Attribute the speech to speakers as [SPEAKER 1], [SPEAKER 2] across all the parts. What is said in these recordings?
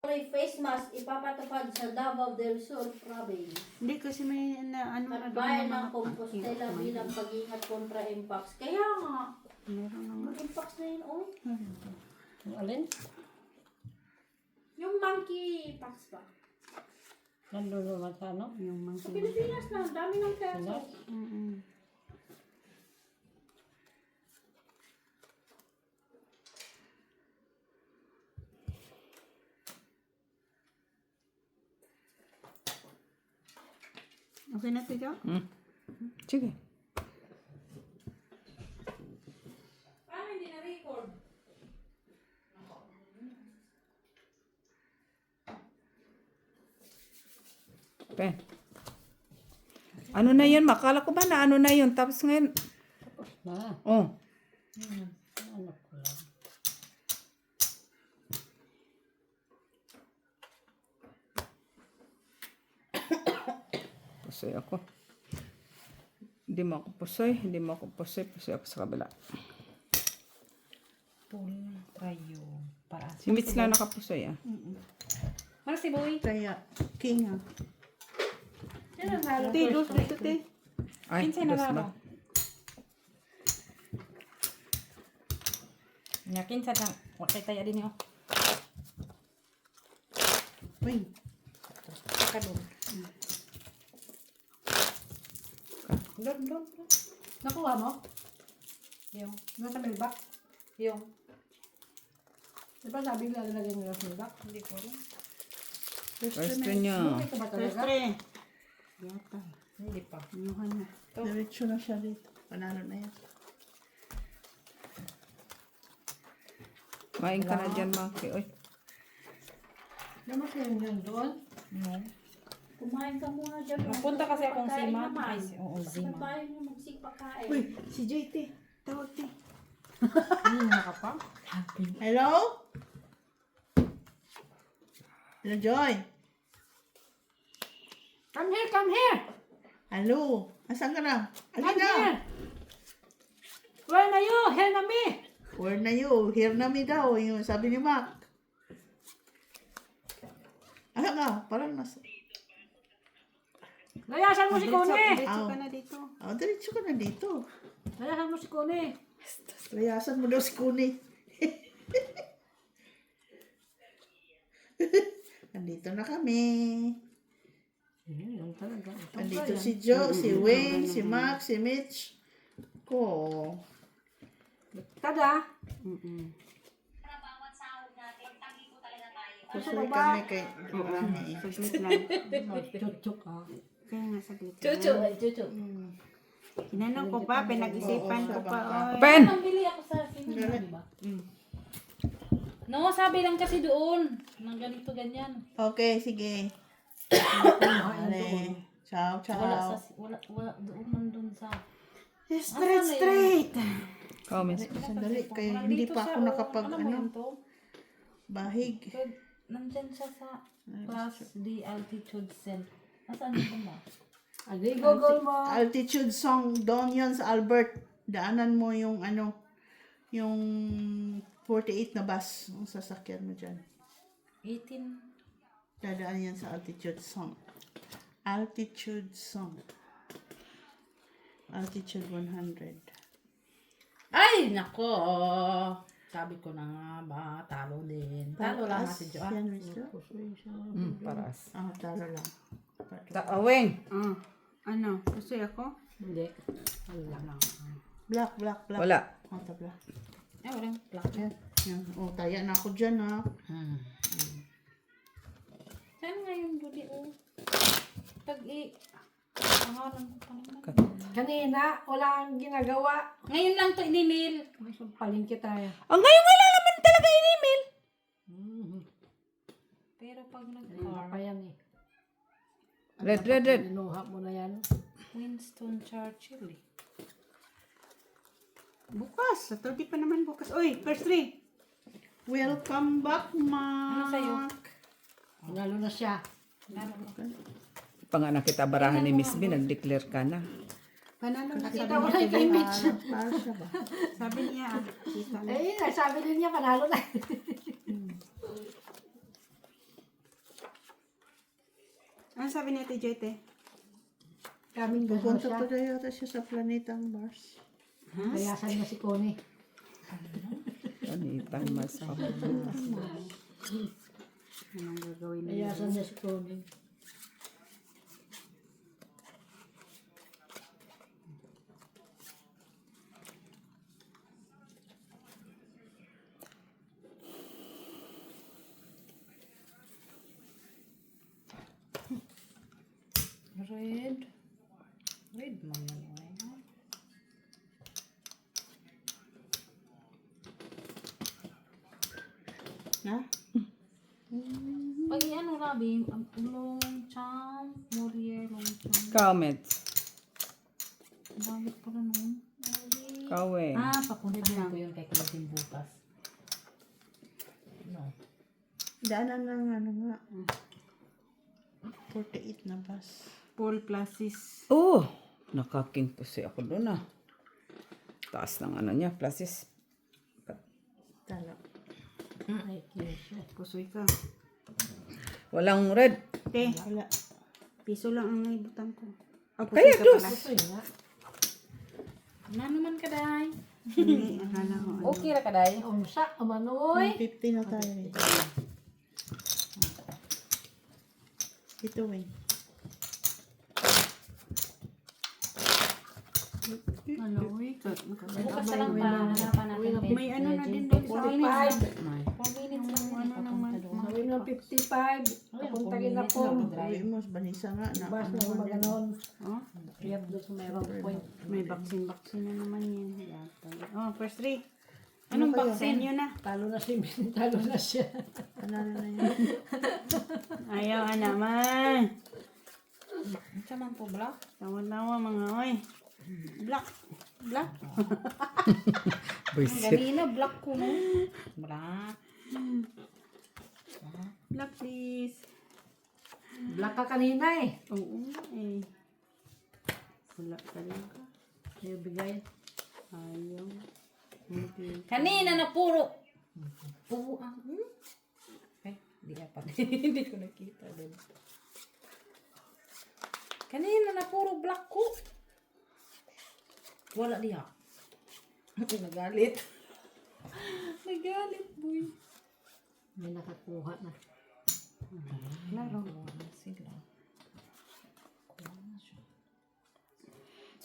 [SPEAKER 1] Spray Face Mask ipapatupad sa Davao del Sur Province.
[SPEAKER 2] Hindi kasi may ano
[SPEAKER 1] At
[SPEAKER 2] na
[SPEAKER 1] bayan ng
[SPEAKER 2] mga
[SPEAKER 1] Compostela bilang pag-ingat kontra Mpox. Kaya nga,
[SPEAKER 2] meron na nga.
[SPEAKER 1] Mpox na yun, oh.
[SPEAKER 3] Yung alin?
[SPEAKER 1] Yung monkeypox ba?
[SPEAKER 3] Nandun naman sa ano?
[SPEAKER 2] Yung mga
[SPEAKER 1] Sa Pilipinas na, ang dami ng kaso.
[SPEAKER 3] Pinas?
[SPEAKER 2] Okay na ito,
[SPEAKER 4] Sige.
[SPEAKER 1] Paano hindi na-record?
[SPEAKER 4] Pen. Ano na yun? Makala ko ba na ano na yun? Tapos ngayon,
[SPEAKER 3] Tapos na.
[SPEAKER 4] oh.
[SPEAKER 3] Ano ko lang.
[SPEAKER 4] Pusoy ako. Hindi mo ako pusoy. Hindi mo ako pusoy. Pusoy ako sa kabila.
[SPEAKER 3] Pool tayo. Para.
[SPEAKER 4] Si Mitch lang nakapusoy ah.
[SPEAKER 3] Para si Boy.
[SPEAKER 2] Kaya, king ah.
[SPEAKER 3] Yan ang halo.
[SPEAKER 2] Te, dos dito, te.
[SPEAKER 4] Ay,
[SPEAKER 3] Kinsay na
[SPEAKER 4] dos
[SPEAKER 3] laro?
[SPEAKER 4] ba?
[SPEAKER 3] Yakin sa lang. Wakay tayo din yun.
[SPEAKER 2] Uy,
[SPEAKER 3] Kadun. Doon. Nakuha mo? Yung. Nasa milbak? Yung. Diba sabi nila lalagay nila sa milbak? Hindi ko rin.
[SPEAKER 4] Pwesto niya.
[SPEAKER 3] Bumay ka ba talaga?
[SPEAKER 2] Prestre. Yata.
[SPEAKER 3] Hindi pa.
[SPEAKER 2] Inuhan na. Diretso na siya dito. Panalo na yan.
[SPEAKER 4] Main ka na dyan, Maki. Oy.
[SPEAKER 3] Naman kayo yun doon? No.
[SPEAKER 1] Kumain ka muna dyan.
[SPEAKER 3] Napunta kasi akong
[SPEAKER 1] Pagkain
[SPEAKER 3] Sima.
[SPEAKER 1] naman.
[SPEAKER 3] Ay, oo, Sima.
[SPEAKER 1] Pagkain mo magsipakain.
[SPEAKER 2] Uy, si JT. Tawag, te.
[SPEAKER 3] Hindi ka pa?
[SPEAKER 2] Hello? Hello, Joy.
[SPEAKER 3] Come here!
[SPEAKER 2] Hello? Asan ka na?
[SPEAKER 3] Come
[SPEAKER 2] Alin na?
[SPEAKER 3] here! Where na you? Here na me!
[SPEAKER 2] Where na you? Here na mi daw. Yung sabi ni Mac. Asan ka? Parang nasa...
[SPEAKER 3] Layasan mo si Kone!
[SPEAKER 2] Diretso
[SPEAKER 4] ka na dito.
[SPEAKER 2] Oh, diretso ka na dito.
[SPEAKER 3] Layasan mo si Kone!
[SPEAKER 2] Layasan mo daw si Kuni. Nandito na kami.
[SPEAKER 3] Yan talaga.
[SPEAKER 2] Nandito si Joe, si Wayne, si Mac, si Mitch. Ko.
[SPEAKER 3] Tada!
[SPEAKER 2] Kusuloy kami kay Rani.
[SPEAKER 4] Saglit lang.
[SPEAKER 3] Chuchuk ah.
[SPEAKER 2] Kaya nga saglit lang.
[SPEAKER 1] Chuchu.
[SPEAKER 2] Tinanong ko pa, pinag-isipan ko pa. Oy.
[SPEAKER 4] Pen!
[SPEAKER 1] Nambili ako sa Sino, di ba?
[SPEAKER 3] No, sabi lang kasi doon. Nang ganito ganyan.
[SPEAKER 2] Okay, sige. Ale. Ciao, ciao.
[SPEAKER 3] Wala doon nandun sa...
[SPEAKER 2] Straight.
[SPEAKER 4] Comments.
[SPEAKER 2] Sandali, kaya hindi pa ako nakapag,
[SPEAKER 3] Ano mo yun
[SPEAKER 2] ano,
[SPEAKER 3] to?
[SPEAKER 2] bahig.
[SPEAKER 3] Nandyan siya sa class D altitude cell. Nasaan yun ba? Adi, Google mo.
[SPEAKER 2] Altitude song, doon yun sa Albert. Daanan mo yung ano, yung 48 na bus. Ang sasakyan mo dyan.
[SPEAKER 3] 18.
[SPEAKER 2] Dadaan yan sa altitude song. Altitude song. Altitude 100.
[SPEAKER 3] Ay, nako. Sabi ko na nga ba, talo din. Talo lang
[SPEAKER 2] Paraas?
[SPEAKER 3] natin, Jo. Ah.
[SPEAKER 2] Yan, Rizzo?
[SPEAKER 4] Paraas.
[SPEAKER 2] Ah, talo lang.
[SPEAKER 4] Aweng.
[SPEAKER 2] Ano? Kasi ako?
[SPEAKER 3] Hindi. Wala lang.
[SPEAKER 2] Black, black, black.
[SPEAKER 4] Wala.
[SPEAKER 2] Oh, ta black.
[SPEAKER 3] Eh, walang black.
[SPEAKER 2] Yan. Yan. Oh, taya na ako dyan, ha.
[SPEAKER 3] Saan nga yung duli, oh? Pag-i... Pangalan ko pa naman. Kanina, wala kang ginagawa. Ngayon lang to in-email. May sampalin kita.
[SPEAKER 4] Ang ngayon wala naman talaga in-email.
[SPEAKER 3] Pero pag nag-car... pa yan eh.
[SPEAKER 4] Red.
[SPEAKER 3] Inuha mo na yan. Winston Churchill eh.
[SPEAKER 2] Bukas. Saturday pa naman bukas. Uy, first three. Welcome back, Ma.
[SPEAKER 3] Ano sa'yo? Lalo na siya.
[SPEAKER 4] Panganak kita barahan ni Miss B, nag-declare ka na.
[SPEAKER 2] Panalo na
[SPEAKER 3] Kita mo na kay Mitch.
[SPEAKER 2] Para siya ba? Sabi niya, kita na.
[SPEAKER 3] Eh, sabi din niya, panalo na.
[SPEAKER 5] Ano sabi ni Ate Jete?
[SPEAKER 3] Kaming
[SPEAKER 2] Pupunta
[SPEAKER 3] gano'n
[SPEAKER 2] pa
[SPEAKER 3] siya.
[SPEAKER 2] na yata siya sa planetang Mars.
[SPEAKER 3] Kayasan niya si Connie.
[SPEAKER 4] Planetang Mars.
[SPEAKER 5] Anong gagawin niya?
[SPEAKER 3] Kayasan niya si Connie.
[SPEAKER 5] Red. Red man yan.
[SPEAKER 2] Ha?
[SPEAKER 3] Pag ano rabi, long charm, warrior, long charm.
[SPEAKER 4] Comments.
[SPEAKER 3] Bakit pala nun?
[SPEAKER 4] Kawe.
[SPEAKER 3] Pakuntahin ko yun kay Clothing bukas.
[SPEAKER 2] Daanan ng ano nga. 48 na bus.
[SPEAKER 5] Paul Plasis.
[SPEAKER 4] Oh, nakaking pusi ako doon ah. Taas ng ano niya, plasis.
[SPEAKER 2] Tala.
[SPEAKER 3] Ay, cute.
[SPEAKER 5] Kusoy ka.
[SPEAKER 4] Walang red.
[SPEAKER 5] Te,
[SPEAKER 2] Wala.
[SPEAKER 5] piso lang ang naibutan ko. Oh,
[SPEAKER 4] Kaya
[SPEAKER 5] ka
[SPEAKER 4] dos.
[SPEAKER 5] pala.
[SPEAKER 3] Gusto nga. Ano naman ka, Day?
[SPEAKER 5] Hindi, akala ko. Ano.
[SPEAKER 4] Okay ra kaday.
[SPEAKER 3] Umsa, umanoy.
[SPEAKER 2] 50 na tayo. Ito eh.
[SPEAKER 5] Anoy.
[SPEAKER 3] Bukas na lang ba? Hanapan natin.
[SPEAKER 5] May ano na din doon sa akin.
[SPEAKER 3] 4 minutes lang.
[SPEAKER 5] Ano naman.
[SPEAKER 3] Gawin mo 55. Papuntahin na po.
[SPEAKER 2] Uwi mo, banisa nga na.
[SPEAKER 3] Bas na maganon.
[SPEAKER 5] Oh,
[SPEAKER 3] Riyab doon sa may round point.
[SPEAKER 5] may vaccine na naman yan. Yata. Oh, first three. Anong vaccine yun na?
[SPEAKER 3] Talo na si Min, talo na siya.
[SPEAKER 2] Panalo na yun.
[SPEAKER 5] Ayaw naman.
[SPEAKER 3] Saman po, Black?
[SPEAKER 5] Tawa-tawa mga oy. Black. Black.
[SPEAKER 4] Buisit.
[SPEAKER 3] Ganina, Black ko no? Black.
[SPEAKER 5] Black please.
[SPEAKER 3] Black ka kanina eh.
[SPEAKER 5] Oo eh. Wala talaga.
[SPEAKER 3] Ayaw bigay.
[SPEAKER 5] Ayaw. Okay.
[SPEAKER 3] Kanina na puro. Puro ang. Ay, di apat. Hindi ko nakita din. Kanina na puro black ko. Wala diha. Nagalit. Nagalit, boy. May nakakuha na.
[SPEAKER 5] Laro.
[SPEAKER 3] Sila.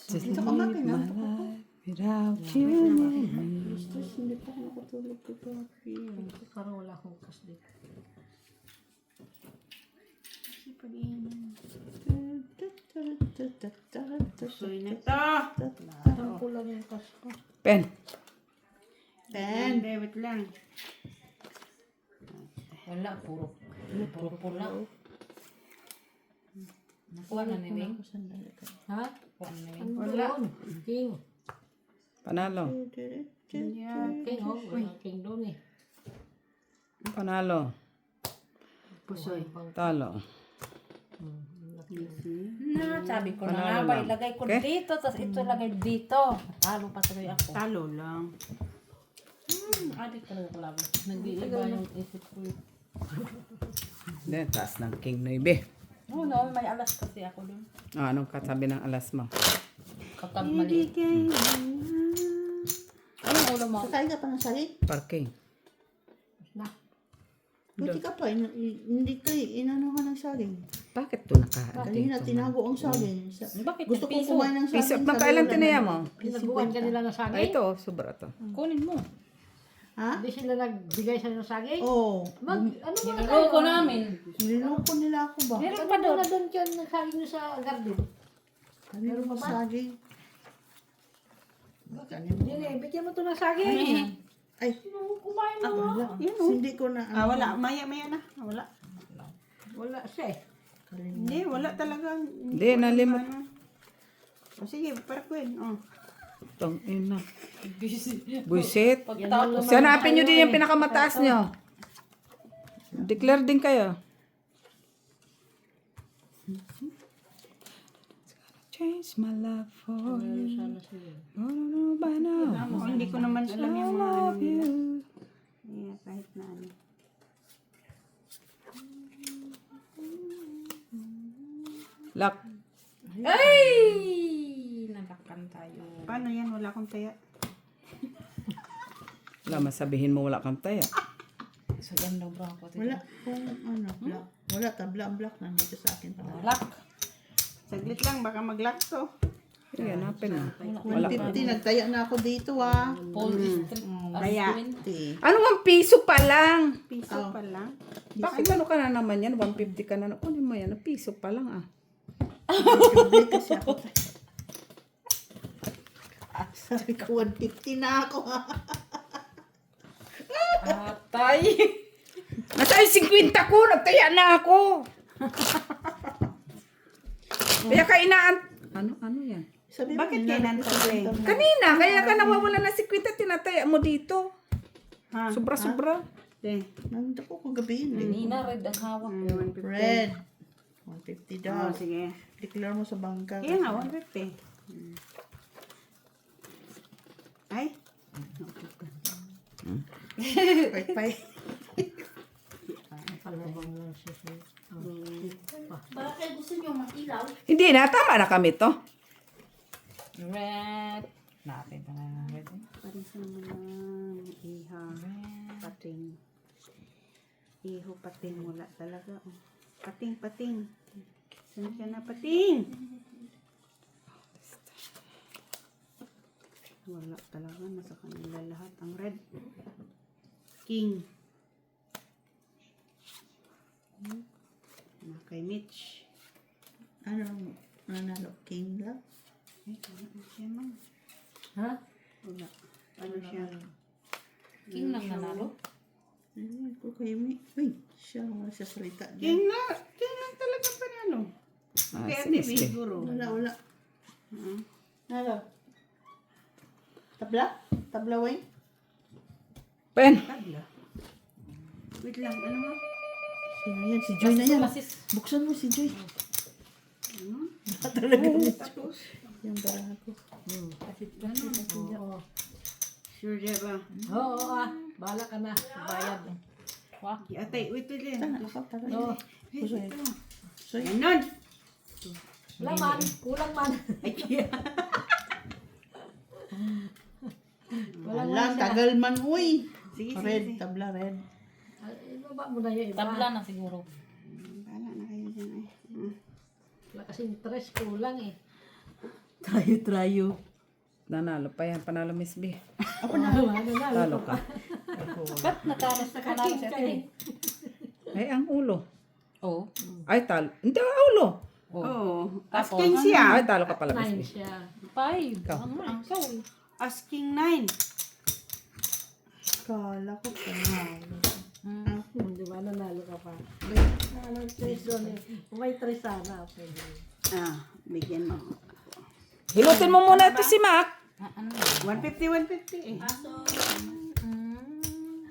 [SPEAKER 4] Just
[SPEAKER 2] Dito ka
[SPEAKER 4] live
[SPEAKER 2] bakit na?
[SPEAKER 4] my life without you.
[SPEAKER 2] Gusto, hindi pa ako nakatulog ko pa.
[SPEAKER 3] Parang wala akong kas dito.
[SPEAKER 5] Soy na to.
[SPEAKER 3] Tampo lang yung kas ko.
[SPEAKER 4] Pen.
[SPEAKER 5] Ten. Wait lang.
[SPEAKER 3] Wala, puro pula. Nakuha na ni Wing? Ha? Nakuha na ni Wing?
[SPEAKER 5] Wala.
[SPEAKER 3] King.
[SPEAKER 4] Panalo.
[SPEAKER 5] Yeah.
[SPEAKER 3] King, oh. Wala King doon eh.
[SPEAKER 4] Panalo.
[SPEAKER 5] Pusoy.
[SPEAKER 4] Talo.
[SPEAKER 3] Sabi ko
[SPEAKER 4] Panalo
[SPEAKER 3] na nga ba,
[SPEAKER 4] lang.
[SPEAKER 3] ilagay ko
[SPEAKER 4] Okay?
[SPEAKER 3] dito, tapos ito lagay dito. Talo pa tuloy ako.
[SPEAKER 5] Talo lang.
[SPEAKER 3] Adik talaga ko lang. Nag-iiba yung isip ko.
[SPEAKER 4] Hindi, taas ng King 9.
[SPEAKER 3] Oo, no, may alas kasi ako doon.
[SPEAKER 4] Ah, anong katabi ng alas mo?
[SPEAKER 3] Kapag maliit. Anong ulo mo?
[SPEAKER 2] Kakain ka pa ng saging?
[SPEAKER 4] Parking.
[SPEAKER 3] Na.
[SPEAKER 2] Buti ka pa, hindi ka inano ka ng saging.
[SPEAKER 4] Bakit to nakarating
[SPEAKER 2] Kanina
[SPEAKER 4] to?
[SPEAKER 2] tinago ang saging.
[SPEAKER 3] Bakit
[SPEAKER 2] Gusto ko
[SPEAKER 3] piso?
[SPEAKER 2] kumain ng saging.
[SPEAKER 4] Piso,
[SPEAKER 2] sa
[SPEAKER 4] magkailan
[SPEAKER 2] lola
[SPEAKER 4] tinaya
[SPEAKER 2] na-
[SPEAKER 4] mo?
[SPEAKER 3] Pinaguan ka nila ng
[SPEAKER 4] Ah,
[SPEAKER 3] saging?
[SPEAKER 4] ito, sobra to.
[SPEAKER 3] Kunin mo.
[SPEAKER 2] Ha?
[SPEAKER 3] Hindi sila nagbigay sa ng saging?
[SPEAKER 2] Oo.
[SPEAKER 3] Ano ba tayo? Namin.
[SPEAKER 2] Niloko nila ako ba?
[SPEAKER 3] Meron pa doon. Na doon yun, ng saging nyo sa garden.
[SPEAKER 2] Kanina pa saging.
[SPEAKER 3] Hindi, bigyan mo ito ng saging.
[SPEAKER 2] Ay,
[SPEAKER 3] Kumain mo.
[SPEAKER 2] wala. Hindi ko na.
[SPEAKER 5] Ah, wala. Maya na. Wala.
[SPEAKER 3] Wala siya eh.
[SPEAKER 5] Hindi, wala talaga.
[SPEAKER 4] Hindi, nalimot.
[SPEAKER 5] O sige, parakwin. Oh.
[SPEAKER 4] Tang ina. Buisit.
[SPEAKER 3] Pagtapos.
[SPEAKER 4] Hanapin nyo din yung pinakamataas nyo. Declare din kayo. Change my love for you. Oh, no, by now.
[SPEAKER 5] Oh, hindi ko naman alam
[SPEAKER 4] I
[SPEAKER 5] yung mga ano
[SPEAKER 4] love
[SPEAKER 5] nila.
[SPEAKER 4] you.
[SPEAKER 5] Yeah, kahit na ano.
[SPEAKER 4] Lock.
[SPEAKER 3] Ay! Nalakan tayo.
[SPEAKER 5] Paano yan? Wala akong taya.
[SPEAKER 4] Wala, masabihin mo wala kang taya.
[SPEAKER 3] So, yan daw bro ako.
[SPEAKER 2] Wala kung ano, black. Wala, tabla-black nandito sa akin pala.
[SPEAKER 3] Lock.
[SPEAKER 5] Saglit lang, baka mag-lock to.
[SPEAKER 4] Sige, hanapin mo. Wala ka.
[SPEAKER 2] 150, nagtaya na ako dito ah.
[SPEAKER 3] Paul Street.
[SPEAKER 5] Kaya,
[SPEAKER 2] 20.
[SPEAKER 4] Ano ang piso pa lang?
[SPEAKER 5] piso pa lang.
[SPEAKER 4] Bakit ano ka na naman yan? 150 ka na. Kunin mo yan. Piso pa lang ah.
[SPEAKER 2] Jubilee kasi ako. Sabi ko, 150 na ako ha.
[SPEAKER 3] Atay.
[SPEAKER 4] Nasaan yung 50 ko? Nagtaya na ako. Kaya ka inaan... Ano yan?
[SPEAKER 2] Sabi
[SPEAKER 5] Bakit
[SPEAKER 2] mo,
[SPEAKER 5] kailan
[SPEAKER 2] ninanap
[SPEAKER 5] ka,
[SPEAKER 2] ko
[SPEAKER 5] Ray?
[SPEAKER 2] yung
[SPEAKER 4] Kanina, kaya ka nawawala na 50, tinataya mo dito.
[SPEAKER 5] Ha?
[SPEAKER 4] Sobra-sobra.
[SPEAKER 2] Nandito ko kagabi yun eh.
[SPEAKER 3] Nina, red ang hawak.
[SPEAKER 5] 150.
[SPEAKER 2] Red. 150 daw.
[SPEAKER 5] Oh, sige.
[SPEAKER 2] Declare mo sa bangka.
[SPEAKER 5] Kaya nga, 150. Ay,
[SPEAKER 2] Pay-pay.
[SPEAKER 1] Bakit gusto nyo mag-ilaw?
[SPEAKER 4] Hindi na, tama na kami to.
[SPEAKER 3] Red. Natin na red.
[SPEAKER 5] parang sa mga iha, pating. Iho, pating. Wala talaga. Oh. Pating, pating. Saan ka na, pating? Wala talaga. Nasa kanila lahat. Ang red. King. Na kay Mitch.
[SPEAKER 2] Ano, nanalo? King lang?
[SPEAKER 5] Ay, ano siya, ma'am?
[SPEAKER 3] Ha?
[SPEAKER 5] Wala. Ano siya?
[SPEAKER 3] King lang nanalo?
[SPEAKER 2] Ayun ko kayo may... Uy, siya wala siya salita.
[SPEAKER 5] King na. King lang talaga panalo.
[SPEAKER 4] Ah,
[SPEAKER 5] Kaya
[SPEAKER 4] sige,
[SPEAKER 5] TV
[SPEAKER 4] sige.
[SPEAKER 5] siguro.
[SPEAKER 2] Wala.
[SPEAKER 5] Hmm.
[SPEAKER 2] Nalo? Tabla? Tabla, Wayne?
[SPEAKER 4] Pen.
[SPEAKER 5] Tabla. Wait lang. Ano mo?
[SPEAKER 2] Sino yan? Si Joy na yan.
[SPEAKER 3] Masis.
[SPEAKER 2] Buksan mo si Joy.
[SPEAKER 5] Ano?
[SPEAKER 2] Talaga ni
[SPEAKER 5] Tapos?
[SPEAKER 2] yung baraha ko.
[SPEAKER 3] Oo.
[SPEAKER 5] Sure siya ba?
[SPEAKER 3] Oo, bahala ka na. Bayad. Wah.
[SPEAKER 5] Atay, wait din.
[SPEAKER 2] Sana ako talaga.
[SPEAKER 3] Oo.
[SPEAKER 2] Kusoy. Soy.
[SPEAKER 5] Ganon.
[SPEAKER 3] Kulang man. Kulang man.
[SPEAKER 2] Wala, tagal man, uy.
[SPEAKER 5] Sige, sige,
[SPEAKER 2] Red,
[SPEAKER 5] sige.
[SPEAKER 2] tabla, red.
[SPEAKER 3] Ibaba mo na yung iba. Tabla na siguro.
[SPEAKER 5] Bahala na kayo dyan ay.
[SPEAKER 3] Wala kasi interest. Kulang eh.
[SPEAKER 2] Trayo.
[SPEAKER 4] Nanalo pa yan. Panalo Miss B.
[SPEAKER 2] Ako na.
[SPEAKER 4] Talo ka.
[SPEAKER 3] Ba't nakalas na kanalo siya?
[SPEAKER 4] Ay, ang ulo.
[SPEAKER 3] Oo.
[SPEAKER 4] Ay, talo. Hindi, ang ulo.
[SPEAKER 5] Oh.
[SPEAKER 3] Tapos?
[SPEAKER 5] Asking siya.
[SPEAKER 4] Ay, talo ka pala Miss B.
[SPEAKER 3] Nine siya. Five.
[SPEAKER 4] Ikaw.
[SPEAKER 3] Ikaw eh.
[SPEAKER 5] Asking 9.
[SPEAKER 2] Kala ko panalo.
[SPEAKER 3] Di ba nanalo ka pa? Nanalo tres doon eh. Kung may tres sana. Pwede.
[SPEAKER 5] Ah, bigyan mo.
[SPEAKER 4] Hilutin mo muna ito si Mac.
[SPEAKER 5] 150 eh.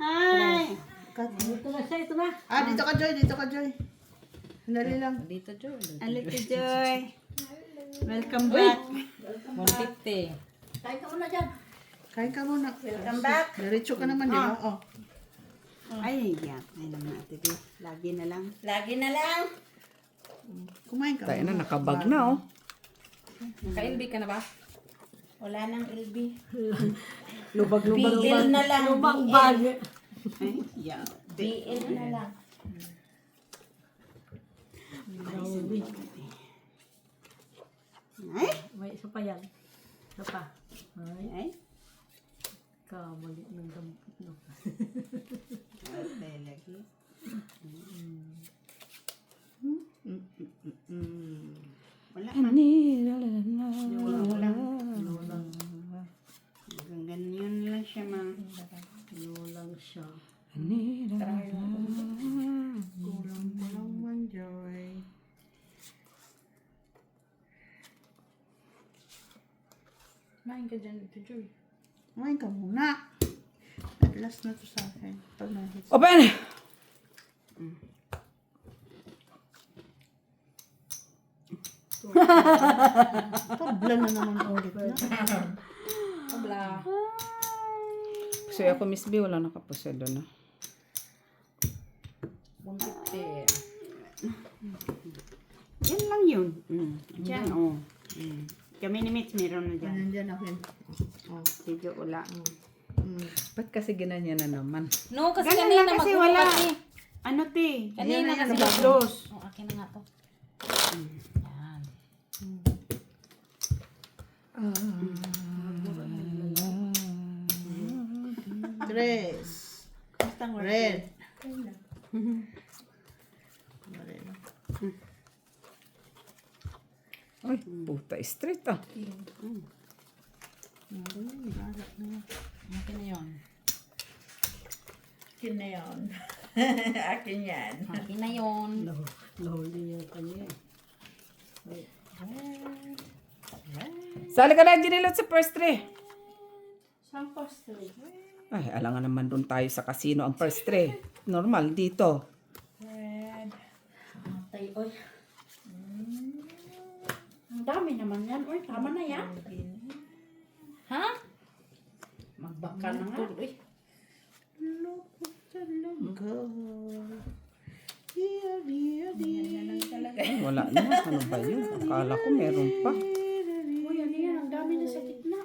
[SPEAKER 5] Hi!
[SPEAKER 3] Ito na siya. Ito na.
[SPEAKER 2] Ah, dito ka, Joy. Dito ka, Joy. Sandali lang.
[SPEAKER 3] Dito, Joy.
[SPEAKER 5] Alito Joy. Welcome back.
[SPEAKER 3] 150.
[SPEAKER 1] Kain ka muna dyan.
[SPEAKER 2] Kain ka muna.
[SPEAKER 5] Welcome back.
[SPEAKER 2] Diretso ka naman, di ba? Oh.
[SPEAKER 5] Ay, yan. Ay naman ate B. Lagi na lang.
[SPEAKER 2] Kumain ka.
[SPEAKER 4] Tayo na, nakabag na oh.
[SPEAKER 3] Naka-LB ka na ba?
[SPEAKER 6] Wala nang LB.
[SPEAKER 3] Lubag-lubag.
[SPEAKER 6] BL na lang.
[SPEAKER 3] Lubang bag.
[SPEAKER 5] Ay, yeah.
[SPEAKER 6] BL na lang.
[SPEAKER 5] Ay,
[SPEAKER 3] May isa pa yan. Isa pa. Ay,
[SPEAKER 5] ay.
[SPEAKER 3] kamali ng dampot no.
[SPEAKER 5] Atay lagi. Wala man. Hanggang ganyan lang siya, ma'am.
[SPEAKER 3] Kulang siya.
[SPEAKER 2] Kulang pa naman, Joy.
[SPEAKER 3] Main ka dyan ito, Joy.
[SPEAKER 2] Kumain ka muna. At last na to sa akin. Pag nahit.
[SPEAKER 4] Open!
[SPEAKER 2] Tabla na naman ulit na.
[SPEAKER 3] Kabla.
[SPEAKER 4] So ako Miss B, wala nakapusedo na.
[SPEAKER 3] 150.
[SPEAKER 5] Yan lang yun. Ayun. Diyan, oh. Kami ni Mitch, meron na dyan.
[SPEAKER 2] Nandiyan ako yun.
[SPEAKER 5] Video wala.
[SPEAKER 4] Ba't kasi ganyan na naman?
[SPEAKER 3] No, kasi
[SPEAKER 5] Ganun
[SPEAKER 3] kanina
[SPEAKER 5] lang kasi
[SPEAKER 3] magulo
[SPEAKER 5] wala.
[SPEAKER 3] kasi.
[SPEAKER 5] Ano, te?
[SPEAKER 3] Kanina kasi
[SPEAKER 5] Nabablos.
[SPEAKER 3] Oh, akin na nga to. Yan.
[SPEAKER 2] Tres. Red.
[SPEAKER 4] Ay, puta, straight ah.
[SPEAKER 3] Akin na yun.
[SPEAKER 6] Akin na yun. Akin yan.
[SPEAKER 3] Akin na yun.
[SPEAKER 4] Sali ka na, Ginilot, sa first three.
[SPEAKER 1] Saan postre?
[SPEAKER 4] Ay, alangan naman doon tayo sa casino ang first three. Normal, dito.
[SPEAKER 1] Matay, oy. Ang dami naman yan. Oy, tama na yan.
[SPEAKER 3] Ha?
[SPEAKER 1] Magbaka na nga.
[SPEAKER 3] Uy.
[SPEAKER 4] Ay, wala na. Ano ba yun? Akala ko meron pa.
[SPEAKER 1] Uy, ano yan? Ang dami na sa gitna.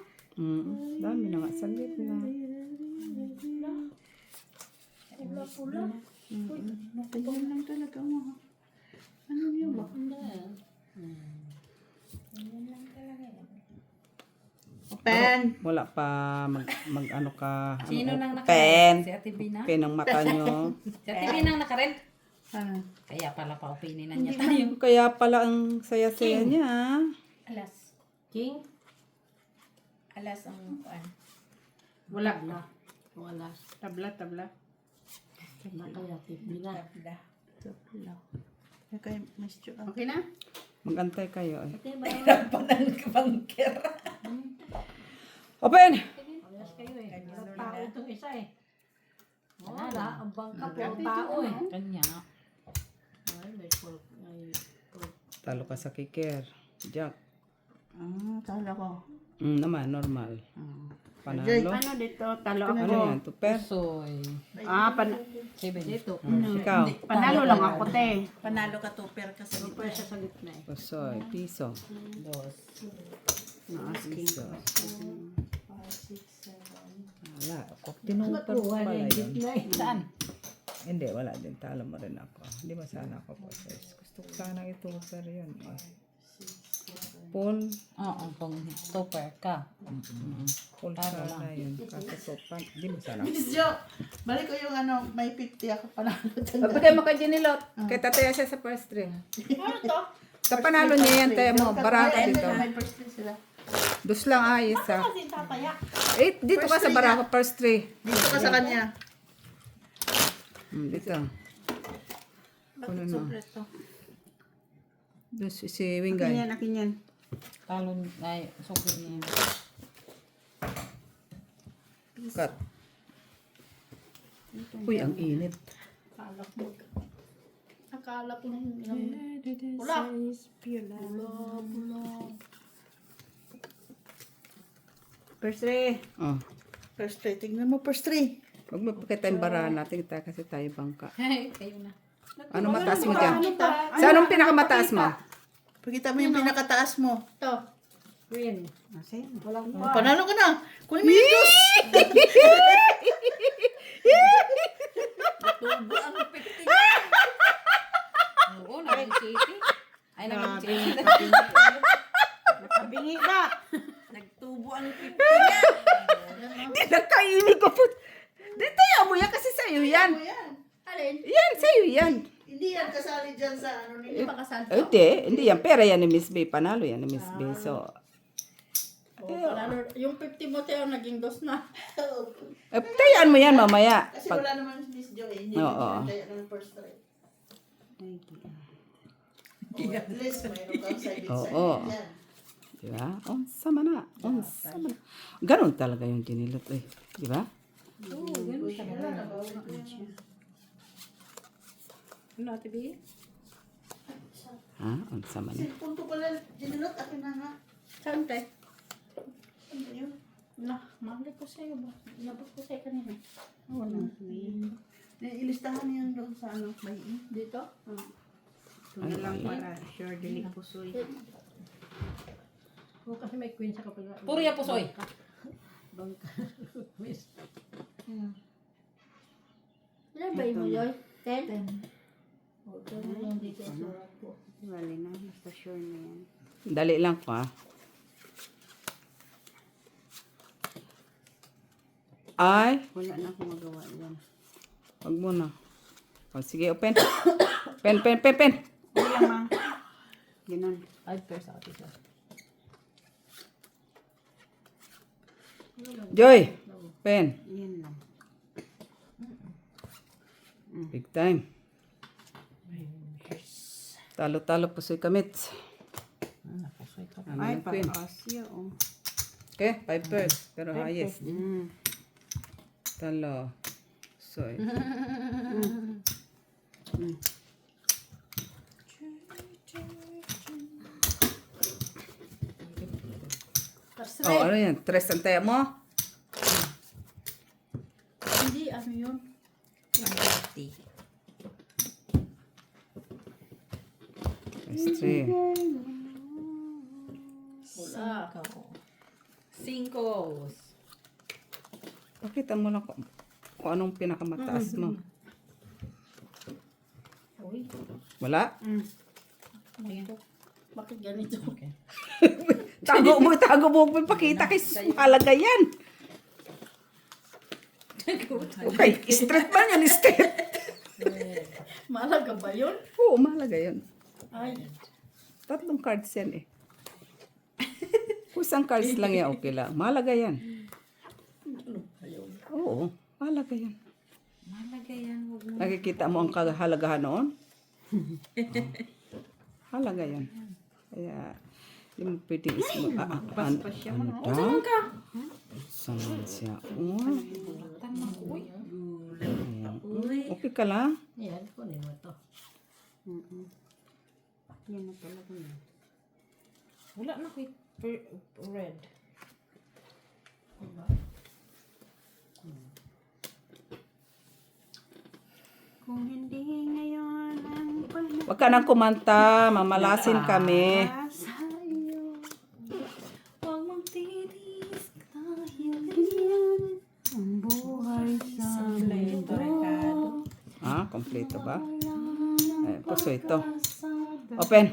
[SPEAKER 4] Dami na nga sa gitna.
[SPEAKER 1] Pula-pula.
[SPEAKER 2] Ganyan lang talaga mo. Ano yun ba? Pen.
[SPEAKER 4] Wala pa ano ka.
[SPEAKER 3] Sino
[SPEAKER 4] ano,
[SPEAKER 3] nang
[SPEAKER 4] pen.
[SPEAKER 3] nakarent? Si Ate Bina?
[SPEAKER 4] Pen ang mata nyo.
[SPEAKER 3] Si Ate Bina ang nakarent?
[SPEAKER 2] Ano?
[SPEAKER 3] Kaya pala pa opinion na niya tayo.
[SPEAKER 4] Kaya pala ang saya-saya niya. ah.
[SPEAKER 6] Alas.
[SPEAKER 3] King?
[SPEAKER 6] Alas ang kuan.
[SPEAKER 3] Wala na. Wala.
[SPEAKER 5] Tabla.
[SPEAKER 3] Na kaya Ate Bina.
[SPEAKER 2] Okay, Miss Jo.
[SPEAKER 5] Okay na?
[SPEAKER 4] Magantay kayo. Eh.
[SPEAKER 6] Pa ng bangker.
[SPEAKER 4] Open!
[SPEAKER 3] Ayos kayo eh.
[SPEAKER 1] Tao itong isa eh. Wala, ang bangka po tao eh.
[SPEAKER 3] Kanya.
[SPEAKER 4] Talo ka sa kiker. Jack.
[SPEAKER 2] Kala ko.
[SPEAKER 4] Naman, normal. Panalo.
[SPEAKER 5] Ano dito? Talo
[SPEAKER 4] Ano
[SPEAKER 5] ako.
[SPEAKER 4] yan? Tuper?
[SPEAKER 3] Soy.
[SPEAKER 5] Seven.
[SPEAKER 3] Dito.
[SPEAKER 4] Ikaw?
[SPEAKER 5] Panalo lang ako, te.
[SPEAKER 6] Panalo ka tuper ka sa gitna.
[SPEAKER 4] Pusoy. Piso. Piso. Wala. Tinuper ko pala yun.
[SPEAKER 3] Saan?
[SPEAKER 4] Hindi, wala din. Talo mo rin ako. Hindi ba sana ako po? Gusto ko sana ituper yun. Paul.
[SPEAKER 3] Oo, kung topper ka.
[SPEAKER 4] Paul sana yun. Kaso topan. Hindi mo sana.
[SPEAKER 2] Miss Jo, balik ko yung ano, may 50 ako panalo.
[SPEAKER 4] Pagkatay mo kay Ginilot. Kaya tataya siya sa first ring.
[SPEAKER 1] Ano to?
[SPEAKER 4] Sa panalo niya yan, tayo mo. Baraka
[SPEAKER 2] Ay,
[SPEAKER 4] dito.
[SPEAKER 2] may first place sila.
[SPEAKER 4] Dus lang ayos ah.
[SPEAKER 1] Kasi tataya.
[SPEAKER 4] Dito ka sa baraka first three.
[SPEAKER 2] Dito ka sa kanya.
[SPEAKER 4] Dito. Ano na?
[SPEAKER 1] Ito.
[SPEAKER 4] Doon si Wingay.
[SPEAKER 5] Akin yan.
[SPEAKER 3] Talon, ay, sukli niya.
[SPEAKER 4] Cut. Uy, ang init.
[SPEAKER 1] Akala ko na yung pula. Pula.
[SPEAKER 5] First three.
[SPEAKER 4] Oh.
[SPEAKER 2] First three. Tignan mo, first three.
[SPEAKER 4] Huwag magpakita yung bara natin kasi tayo bangka.
[SPEAKER 3] Ay, kayo na.
[SPEAKER 4] Ano mataas mo dyan? Sa anong pinakamataas mo?
[SPEAKER 2] Pakita mo yung pinakataas mo.
[SPEAKER 1] Ito.
[SPEAKER 3] Green.
[SPEAKER 1] Walang
[SPEAKER 2] Panalo ka na. Kunin mo yung juice.
[SPEAKER 1] tubo ang 50.
[SPEAKER 3] Oo, naging city. Ay, naging city.
[SPEAKER 5] Nakabingi ka.
[SPEAKER 6] Nagtubo ang 50.
[SPEAKER 4] Hindi nakainin ko po. Dito yan mo yan kasi sa'yo yan.
[SPEAKER 1] Alin?
[SPEAKER 4] Yan, sa'yo yan.
[SPEAKER 2] Hindi yan kasali dyan sa ano
[SPEAKER 1] Hindi
[SPEAKER 2] nila.
[SPEAKER 1] pa kasal.
[SPEAKER 4] Hindi yan. Pera yan ni Miss B. Panalo yan ni Miss B. So,
[SPEAKER 1] Panalo. Yung 50 mo tayo naging dos na.
[SPEAKER 4] tayaan mo yan mamaya.
[SPEAKER 2] Kasi wala naman si Miss Jo eh. Hindi
[SPEAKER 4] Oo.
[SPEAKER 2] naman kaya ng first try. At least mayroon kang side
[SPEAKER 4] Oo.
[SPEAKER 2] yan.
[SPEAKER 4] Diba? Sama na. Sama na. Ganon talaga yung Ginilot eh. Diba?
[SPEAKER 3] Ano, Ate B?
[SPEAKER 4] Ha? Sama na.
[SPEAKER 2] Punto pala, ginilot, akin na nga.
[SPEAKER 1] Saan tayo?
[SPEAKER 2] Ano ba yun?
[SPEAKER 1] Mahalik ko sa'yo ba? Nabot ko sa'yo kanina.
[SPEAKER 2] Ilistahan niyan doon sa ano, may
[SPEAKER 1] Dito?
[SPEAKER 5] Ito na lang para sure dili pusoy.
[SPEAKER 1] Oo, kasi may queen sa kapila.
[SPEAKER 6] Puro yan pusoy.
[SPEAKER 1] Bangka. Miss.
[SPEAKER 3] Ilan ba mo yun? 10?
[SPEAKER 1] Oo, pero lang dito sa surat ko.
[SPEAKER 5] Wala na, basta sure na yan.
[SPEAKER 4] Dali lang po ah. Ay,
[SPEAKER 5] Wala na akong magawa yan.
[SPEAKER 4] wag mo na. O, sige, open. Pen.
[SPEAKER 5] Okay lang, ma. Ganun.
[SPEAKER 6] Ay, pero sa atin siya.
[SPEAKER 4] Joy, pen.
[SPEAKER 5] Yan lang.
[SPEAKER 4] Big time. Talo-talo po sa kamit. Ano
[SPEAKER 5] Ay,
[SPEAKER 4] yung queen?
[SPEAKER 5] Asya, oh.
[SPEAKER 4] Okay, 5 first. Pero highest.
[SPEAKER 5] Mm.
[SPEAKER 4] Talo. Soy. Oh, ano yan? 3 ang taya mo?
[SPEAKER 3] Hindi, ano yun?
[SPEAKER 6] 150.
[SPEAKER 4] Yes, 3.
[SPEAKER 6] Wala. Cinco.
[SPEAKER 4] Pakita mo lang kung anong pinakamataas mo. Wala?
[SPEAKER 3] Bakit ganito?
[SPEAKER 4] Tago mo. Pakita kay halaga yan. Okay, straight ba yan? Straight.
[SPEAKER 3] Malaga ba yun?
[SPEAKER 4] Oo, mahalaga yun.
[SPEAKER 3] Ay,
[SPEAKER 4] 3 cards yan eh. Kung isang cards lang yan, okay lang. Mahalaga yan. Oo, mahalaga yan.
[SPEAKER 6] Malaga yan. Huwag mo.
[SPEAKER 4] Nakikita mo ang kahalagahan noon? Halaga yan. Kaya, hindi mo pwede ismo. Ano daw? Saan siya? Oh. Ayan. Okay ka lang?
[SPEAKER 1] Yan, kunin mo to.
[SPEAKER 5] Yan na talaga yun.
[SPEAKER 6] Wala na ko red.
[SPEAKER 5] Kung hindi ngayon ang panahon
[SPEAKER 4] Huwag ka nang kumanta. Mamalasin kami.
[SPEAKER 5] sa iyo.
[SPEAKER 6] Huwag mong titis kahit
[SPEAKER 5] Ganyan ang buhay sa
[SPEAKER 6] Kompleto, Ricardo.
[SPEAKER 4] Ah, kompleto ba? Ay, puso ito. Open.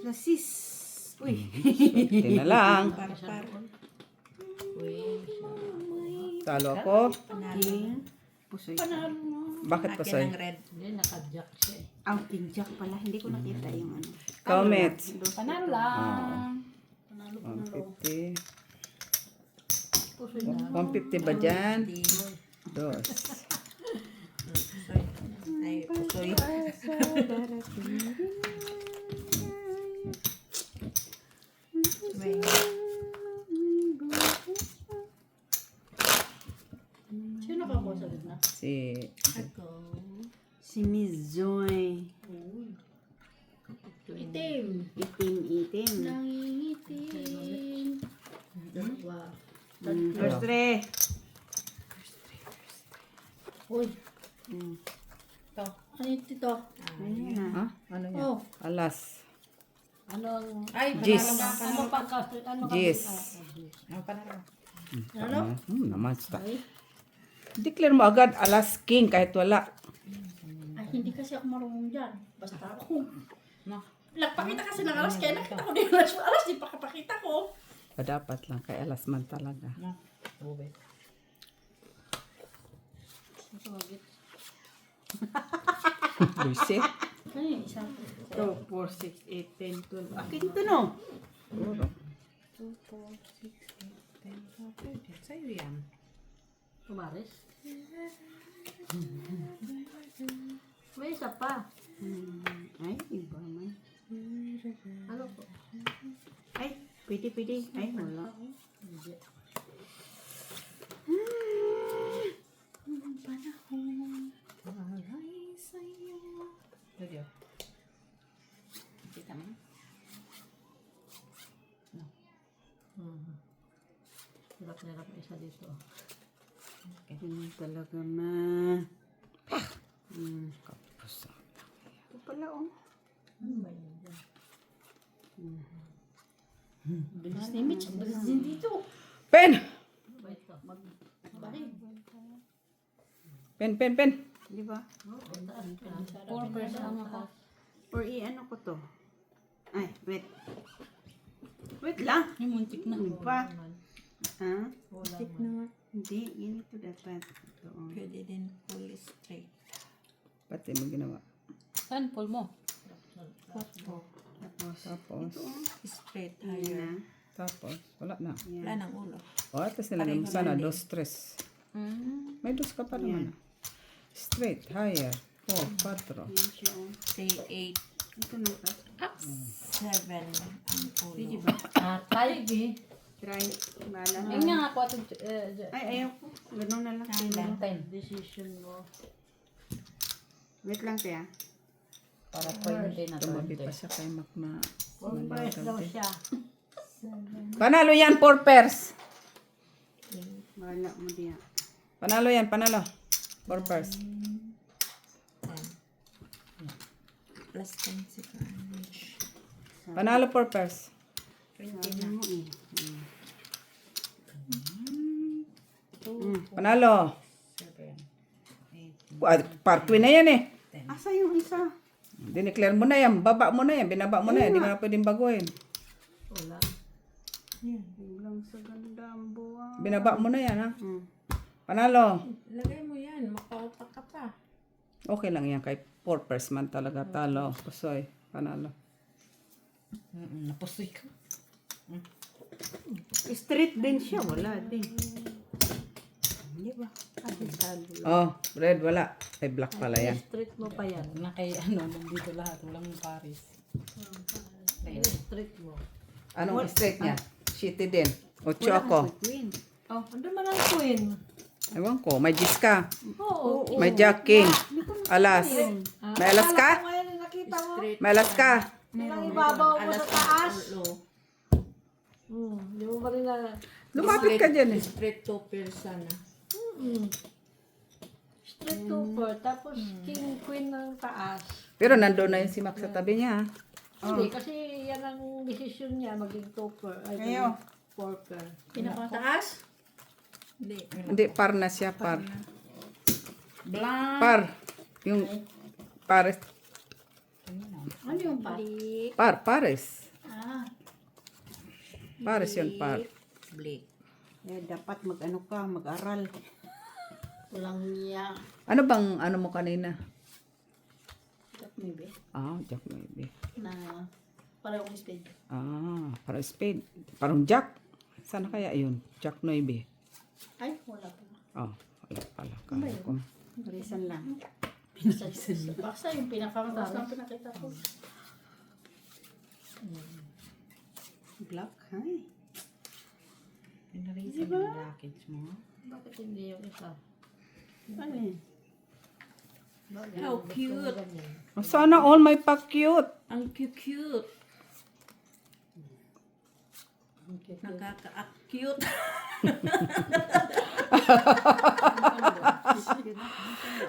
[SPEAKER 5] Plasis. Uy.
[SPEAKER 4] Ito na lang.
[SPEAKER 5] Par.
[SPEAKER 4] Talo ako.
[SPEAKER 5] King. Pusoy.
[SPEAKER 4] Bakit
[SPEAKER 6] Akin
[SPEAKER 4] pusoy?
[SPEAKER 6] ang red.
[SPEAKER 1] Hindi, naka-jack siya eh.
[SPEAKER 5] Ang king jack pala. Hindi ko nakita yung ano.
[SPEAKER 4] Comment.
[SPEAKER 6] Panalo lang.
[SPEAKER 4] 150.
[SPEAKER 1] Puso na.
[SPEAKER 4] 150 ba dyan? Dos.
[SPEAKER 6] Ay, pusoy.
[SPEAKER 1] Sino ka po sa gitna?
[SPEAKER 4] Si...
[SPEAKER 5] Si Miss Joy.
[SPEAKER 3] itim.
[SPEAKER 5] Itim.
[SPEAKER 3] Nangingitim.
[SPEAKER 1] Dalawa.
[SPEAKER 5] First three.
[SPEAKER 3] Uy,
[SPEAKER 6] Ito.
[SPEAKER 3] ano ito?
[SPEAKER 5] Ayan na.
[SPEAKER 4] Ha?
[SPEAKER 6] Ano yan?
[SPEAKER 3] Oh,
[SPEAKER 4] Alas.
[SPEAKER 1] Ano ang...
[SPEAKER 6] Ay,
[SPEAKER 4] Jis.
[SPEAKER 6] panalo ka.
[SPEAKER 1] Ano pa ka? Ano ka?
[SPEAKER 4] Jis.
[SPEAKER 6] Ang panalo.
[SPEAKER 3] ano?
[SPEAKER 4] Naman sa... Declare mo agad alas king kahit wala.
[SPEAKER 3] Ay, hindi kasi ako marunong dyan. Basta ako.
[SPEAKER 6] No.
[SPEAKER 3] Nagpakita kasi ng alas, kaya nakita ko din alas. Alas, di pa kapakita ko.
[SPEAKER 4] O dapat lang kay alas man talaga.
[SPEAKER 6] No. Ube.
[SPEAKER 4] Lucy?
[SPEAKER 3] Ano yung isa?
[SPEAKER 5] 2, 4, 6, 8, 10, 12. Akin to no?
[SPEAKER 4] Puro.
[SPEAKER 6] 2, 4, 6, 8, 10, 12. Sa'yo yan.
[SPEAKER 1] Kumaris? May isa pa.
[SPEAKER 5] Ay, iba man.
[SPEAKER 1] Ano po?
[SPEAKER 5] Ay, pwede. Ay, wala.
[SPEAKER 1] Hindi.
[SPEAKER 6] Alay sa'yo. Video. Kita mo?
[SPEAKER 1] Hirap na hirap isa dito.
[SPEAKER 5] Ganun talaga ma.
[SPEAKER 4] Kapos.
[SPEAKER 5] Wala oh.
[SPEAKER 1] Bilis ni Mitch. Bilis din dito.
[SPEAKER 4] Pen!
[SPEAKER 1] Bahig.
[SPEAKER 4] Pen.
[SPEAKER 5] Di ba?
[SPEAKER 3] 4% lang ako.
[SPEAKER 5] Or i-ano ko to? Ay, wait. Wait lang.
[SPEAKER 3] Yung muntik na.
[SPEAKER 5] Ano pa? Ha?
[SPEAKER 6] Stick na nga.
[SPEAKER 5] Hindi, ganito dapat. Ito, oh.
[SPEAKER 6] Pwede din pull straight.
[SPEAKER 4] Pati mo ginawa.
[SPEAKER 3] Saan pull mo?
[SPEAKER 5] Tapos,
[SPEAKER 4] Tapos,
[SPEAKER 5] ito, oh.
[SPEAKER 6] Straight
[SPEAKER 5] Yan
[SPEAKER 6] higher.
[SPEAKER 5] na.
[SPEAKER 4] tapos, wala na.
[SPEAKER 6] Wala
[SPEAKER 5] Yan.
[SPEAKER 6] ng ulo.
[SPEAKER 4] O, tapos nilagay mo sana, 2, 3. May 2 ka pa naman. Straight, higher. 4, 4.
[SPEAKER 5] Yan siya, oh.
[SPEAKER 6] Say 8,
[SPEAKER 5] Ito na pa.
[SPEAKER 6] 7 ang ulo.
[SPEAKER 5] Pwede ba?
[SPEAKER 3] Tayo, eh.
[SPEAKER 5] Try. Bahala na.
[SPEAKER 3] Ayun nga ako ato.
[SPEAKER 5] Ay, ayaw ko. Ganun na lang.
[SPEAKER 6] Kailan?
[SPEAKER 3] 10.
[SPEAKER 1] Decision mo.
[SPEAKER 5] Wait lang, Tia.
[SPEAKER 3] Para 20 na
[SPEAKER 4] Tumabi
[SPEAKER 3] 20.
[SPEAKER 4] pa siya kay Makma.
[SPEAKER 1] Four pairs daw siya.
[SPEAKER 4] Panalo yan, 4 pairs.
[SPEAKER 5] Bahala mo diya.
[SPEAKER 4] Panalo yan, panalo. 4 pairs.
[SPEAKER 6] 10. Plus 10 si Carnage.
[SPEAKER 4] Panalo 4 pairs.
[SPEAKER 6] 20
[SPEAKER 5] Sabi
[SPEAKER 6] na.
[SPEAKER 5] mo eh.
[SPEAKER 4] Panalo.
[SPEAKER 6] 7, 8,
[SPEAKER 4] Parkway na yan eh.
[SPEAKER 5] Asa yung isa?
[SPEAKER 4] Dineclare mo na yan, baba mo na yan, binaba mo na yan, hindi mo na pwedeng baguhin.
[SPEAKER 1] Wala.
[SPEAKER 5] Biglang sa ganda ang buwan.
[SPEAKER 4] Binaba mo na yan ha.
[SPEAKER 5] Hmm.
[SPEAKER 4] Panalo.
[SPEAKER 6] Lagay mo yan. Makaupak ka pa.
[SPEAKER 4] Okay lang yan, kay 4 pairs man talaga talo. Pusoy, panalo.
[SPEAKER 6] Napusoy ka.
[SPEAKER 5] Street din siya. Wala din. Hindi ba? Kasi talo lang.
[SPEAKER 4] Oh, red wala. Ay, black pala yan.
[SPEAKER 1] Street mo pa yan.
[SPEAKER 3] Na kay ano, nandito lahat. Walang Paris.
[SPEAKER 1] Street mo.
[SPEAKER 4] Anong straight niya? Shitty din. 8 ako.
[SPEAKER 5] Queen.
[SPEAKER 1] Oh, ano man ang queen?
[SPEAKER 4] Ewan ko, may 10 ka.
[SPEAKER 1] Oo.
[SPEAKER 4] May jack king. Alas. May alas ka?
[SPEAKER 1] Ngayon nakita mo.
[SPEAKER 4] May alas ka?
[SPEAKER 1] Nang ibabaw mo sa taas.
[SPEAKER 6] Ulo.
[SPEAKER 1] Di mo ba rin na...
[SPEAKER 4] Lumapit ka dyan eh.
[SPEAKER 6] Straight to sana.
[SPEAKER 1] Street topper. Tapos king queen ng taas.
[SPEAKER 4] Pero nandoon na yun si Max sa tabi niya.
[SPEAKER 1] Hindi, kasi yan ang desisyon niya, maging topper. Ay,
[SPEAKER 5] Ayaw.
[SPEAKER 1] porker.
[SPEAKER 6] Pinakataas? Hindi.
[SPEAKER 4] Hindi, par na siya, par.
[SPEAKER 6] Blank.
[SPEAKER 4] Par. Yung pares.
[SPEAKER 6] Ano yung pa?
[SPEAKER 4] Pares. Pares yun, par.
[SPEAKER 6] Blake.
[SPEAKER 5] Eh, dapat mag-ano ka, mag-aral.
[SPEAKER 1] Walang niya.
[SPEAKER 4] Ano bang ano mo kanina?
[SPEAKER 6] Maybe.
[SPEAKER 4] Ah, jack maybe.
[SPEAKER 6] Na parang speed.
[SPEAKER 4] Ah, para spade. Parang jack. Sana kaya yun? Jack 9.
[SPEAKER 6] Ay, wala pa.
[SPEAKER 4] Oh, wala pala. Kala ko.
[SPEAKER 5] Reason lang.
[SPEAKER 6] Basta yung pinakamataas lang pinakita ko.
[SPEAKER 5] Black, hi.
[SPEAKER 6] Pinarisan yung package mo.
[SPEAKER 1] Bakit hindi yung isa?
[SPEAKER 5] Ano yun?
[SPEAKER 6] How cute.
[SPEAKER 4] Oh, sana all may pa-cute.
[SPEAKER 6] Ang cute. Nakaka-cute.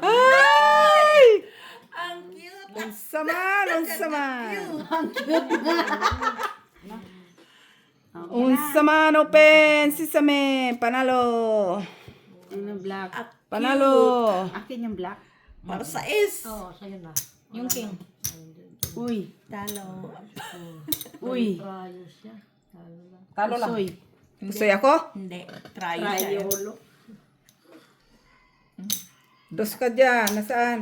[SPEAKER 4] Ay!
[SPEAKER 6] Ang cute.
[SPEAKER 4] Unsa man, unsa man. Unsa man, open, sesame, panalo.
[SPEAKER 5] Ano black?
[SPEAKER 4] Panalo.
[SPEAKER 5] Akin yung black.
[SPEAKER 6] Para sa is.
[SPEAKER 1] Oo, sa'yo na.
[SPEAKER 3] Yung king.
[SPEAKER 5] Uy.
[SPEAKER 6] Talo.
[SPEAKER 5] Uy.
[SPEAKER 1] Trial siya. Talo lang.
[SPEAKER 4] Talo lang.
[SPEAKER 5] Soy.
[SPEAKER 4] Gustoy ako?
[SPEAKER 6] Hindi. Try
[SPEAKER 5] Try
[SPEAKER 6] siya.
[SPEAKER 5] yolo.
[SPEAKER 4] Dos ka dyan. Nasaan?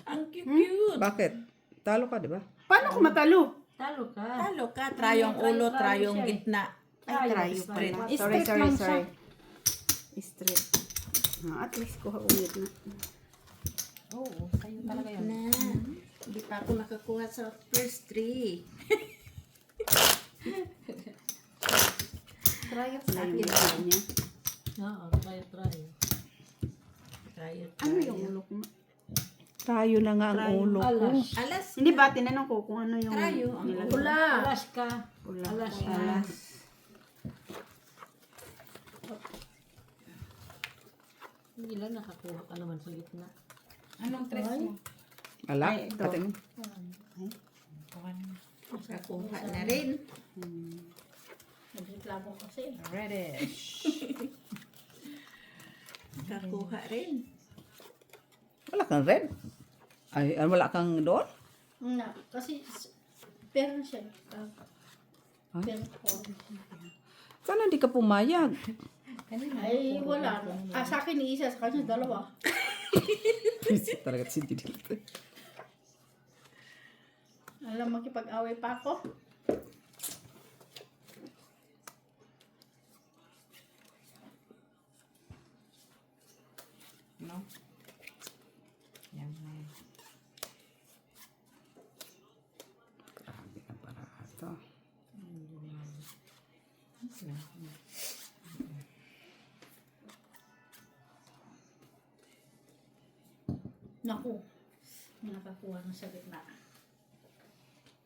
[SPEAKER 6] Ang cute.
[SPEAKER 4] Bakit? Talo ka, di ba?
[SPEAKER 5] Paano ko matalo?
[SPEAKER 1] Talo ka.
[SPEAKER 6] Talo ka. Try yung ulo, try yung gitna.
[SPEAKER 5] Ay, try yung
[SPEAKER 6] straight.
[SPEAKER 5] pala.
[SPEAKER 6] Straight
[SPEAKER 5] Sorry.
[SPEAKER 6] lang siya.
[SPEAKER 5] Straight. At least ko ulit na.
[SPEAKER 3] Oo, kayo talaga yun.
[SPEAKER 6] Na. Hindi pa ako nakakuha sa first 3.
[SPEAKER 5] Try yung akin niya.
[SPEAKER 1] Oo, try.
[SPEAKER 6] Try it.
[SPEAKER 5] Ano yung ulo ko?
[SPEAKER 4] Tayo na nga ang ulo ko.
[SPEAKER 1] Alas.
[SPEAKER 6] Alas.
[SPEAKER 5] Hindi ba, tinanong ko kung ano yung
[SPEAKER 6] Trayo. Ang
[SPEAKER 5] nilagay.
[SPEAKER 6] pula.
[SPEAKER 1] Alas ka.
[SPEAKER 5] Pula.
[SPEAKER 1] Alas ka.
[SPEAKER 5] Alas.
[SPEAKER 1] Hindi lang nakakuha ka naman sa gitna.
[SPEAKER 3] Anong tres mo?
[SPEAKER 4] Alak,
[SPEAKER 5] Ay, ito.
[SPEAKER 4] patingin.
[SPEAKER 2] Nakakuha na rin.
[SPEAKER 1] Nagreklamo kasi.
[SPEAKER 6] Reddish.
[SPEAKER 2] Nakakuha rin.
[SPEAKER 4] Wala kang red? Ay, wala kang doon?
[SPEAKER 1] Na, kasi pero siya.
[SPEAKER 4] Ay.
[SPEAKER 1] Pero
[SPEAKER 4] Sana hindi ka pumayag.
[SPEAKER 1] ay wala. Sa akin isa, sa kanya dalawa.
[SPEAKER 4] Talaga si Didil.
[SPEAKER 1] Alam, makipag-away pa ako.
[SPEAKER 6] No? Yan na yan.
[SPEAKER 4] Grabe na para ito.
[SPEAKER 1] Naku, may nakakuha ng sa gitna.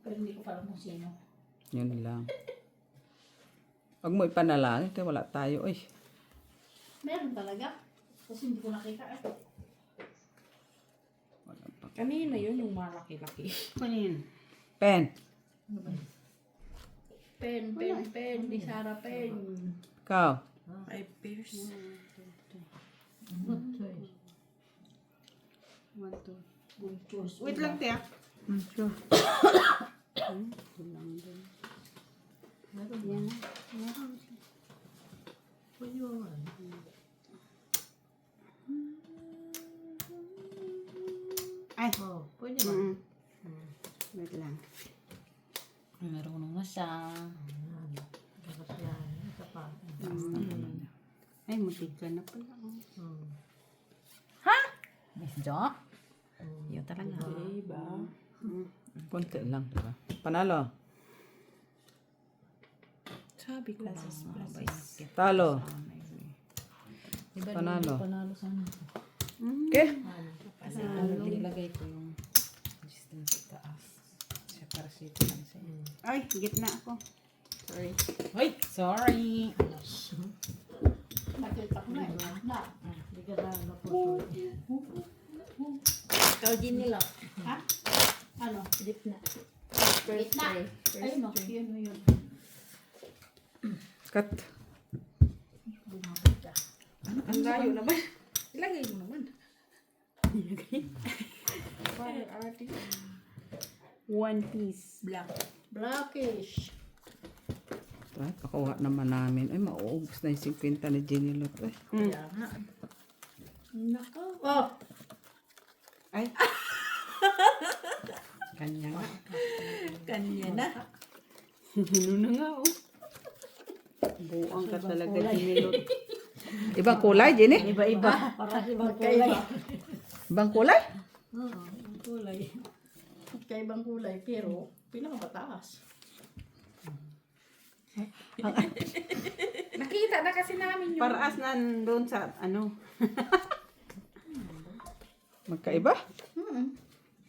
[SPEAKER 1] Pero hindi ko pa alam kung sino.
[SPEAKER 4] Yun lang. Huwag mo ipanalangin kaya wala tayo. Ay,
[SPEAKER 1] Meron talaga. Kasi hindi ko nakita eh.
[SPEAKER 4] wala pa.
[SPEAKER 6] Kanina yun yung malaki-laki.
[SPEAKER 5] Kunin.
[SPEAKER 4] Pen.
[SPEAKER 1] Pen. Di Sara pen.
[SPEAKER 4] Ikaw.
[SPEAKER 6] Ay, Pierce.
[SPEAKER 5] 1, 2.
[SPEAKER 1] Good choice.
[SPEAKER 5] Wait lang, tiyak.
[SPEAKER 4] Sure.
[SPEAKER 5] Kulang din.
[SPEAKER 1] Meron
[SPEAKER 5] Yan
[SPEAKER 1] yan.
[SPEAKER 5] na. Meron.
[SPEAKER 1] Ayun.
[SPEAKER 5] Ay.
[SPEAKER 1] Oh, pwede ba?
[SPEAKER 5] Wait lang.
[SPEAKER 3] Marunong na siya.
[SPEAKER 1] Tapos yan. Ito pa.
[SPEAKER 5] Ay, mutig ka na pala. Oh.
[SPEAKER 3] Miss Jo? Yun talaga.
[SPEAKER 6] Diba?
[SPEAKER 4] Konti lang, diba? Panalo.
[SPEAKER 6] Sabi ko lang.
[SPEAKER 4] Talo.
[SPEAKER 3] Diba
[SPEAKER 4] Panalo.
[SPEAKER 3] panalo sana.
[SPEAKER 4] Okay.
[SPEAKER 6] Kasi nilagay ko yung distance sa taas. Siya para sito lang sa inyo.
[SPEAKER 5] Ay, gitna ako. Sorry.
[SPEAKER 6] Ay, sorry.
[SPEAKER 1] Nakita ko na eh. Na. Hindi ka na napuso.
[SPEAKER 3] Ikaw din nila.
[SPEAKER 1] Ha? Ano?
[SPEAKER 3] Gitna.
[SPEAKER 1] Gitna. Ayun o. Yun o yun.
[SPEAKER 4] Cut.
[SPEAKER 1] Bumabit ka.
[SPEAKER 6] Ang layo naman. Ilagay mo naman. Para ate.
[SPEAKER 5] One piece.
[SPEAKER 6] Black.
[SPEAKER 1] Blackish.
[SPEAKER 4] Ay, pakuha naman namin. Ay, mauubos na yung 50 ni Jenny Lot. Ay,
[SPEAKER 1] Kaya nga. Nako. Oh.
[SPEAKER 5] Ay,
[SPEAKER 6] Kanya nga.
[SPEAKER 2] Kanya na.
[SPEAKER 5] ano na nga oh. Buang ka talaga, Jinilot.
[SPEAKER 4] ibang kulay, Jenny?
[SPEAKER 5] Iba-iba.
[SPEAKER 1] Para si ibang kulay.
[SPEAKER 4] Ibang kulay?
[SPEAKER 1] Oo, ibang kulay. Magkaibang kulay, pero pinakamataas.
[SPEAKER 6] Nakita na kasi namin yung...
[SPEAKER 5] Paraas na doon sa ano.
[SPEAKER 4] Magkaiba?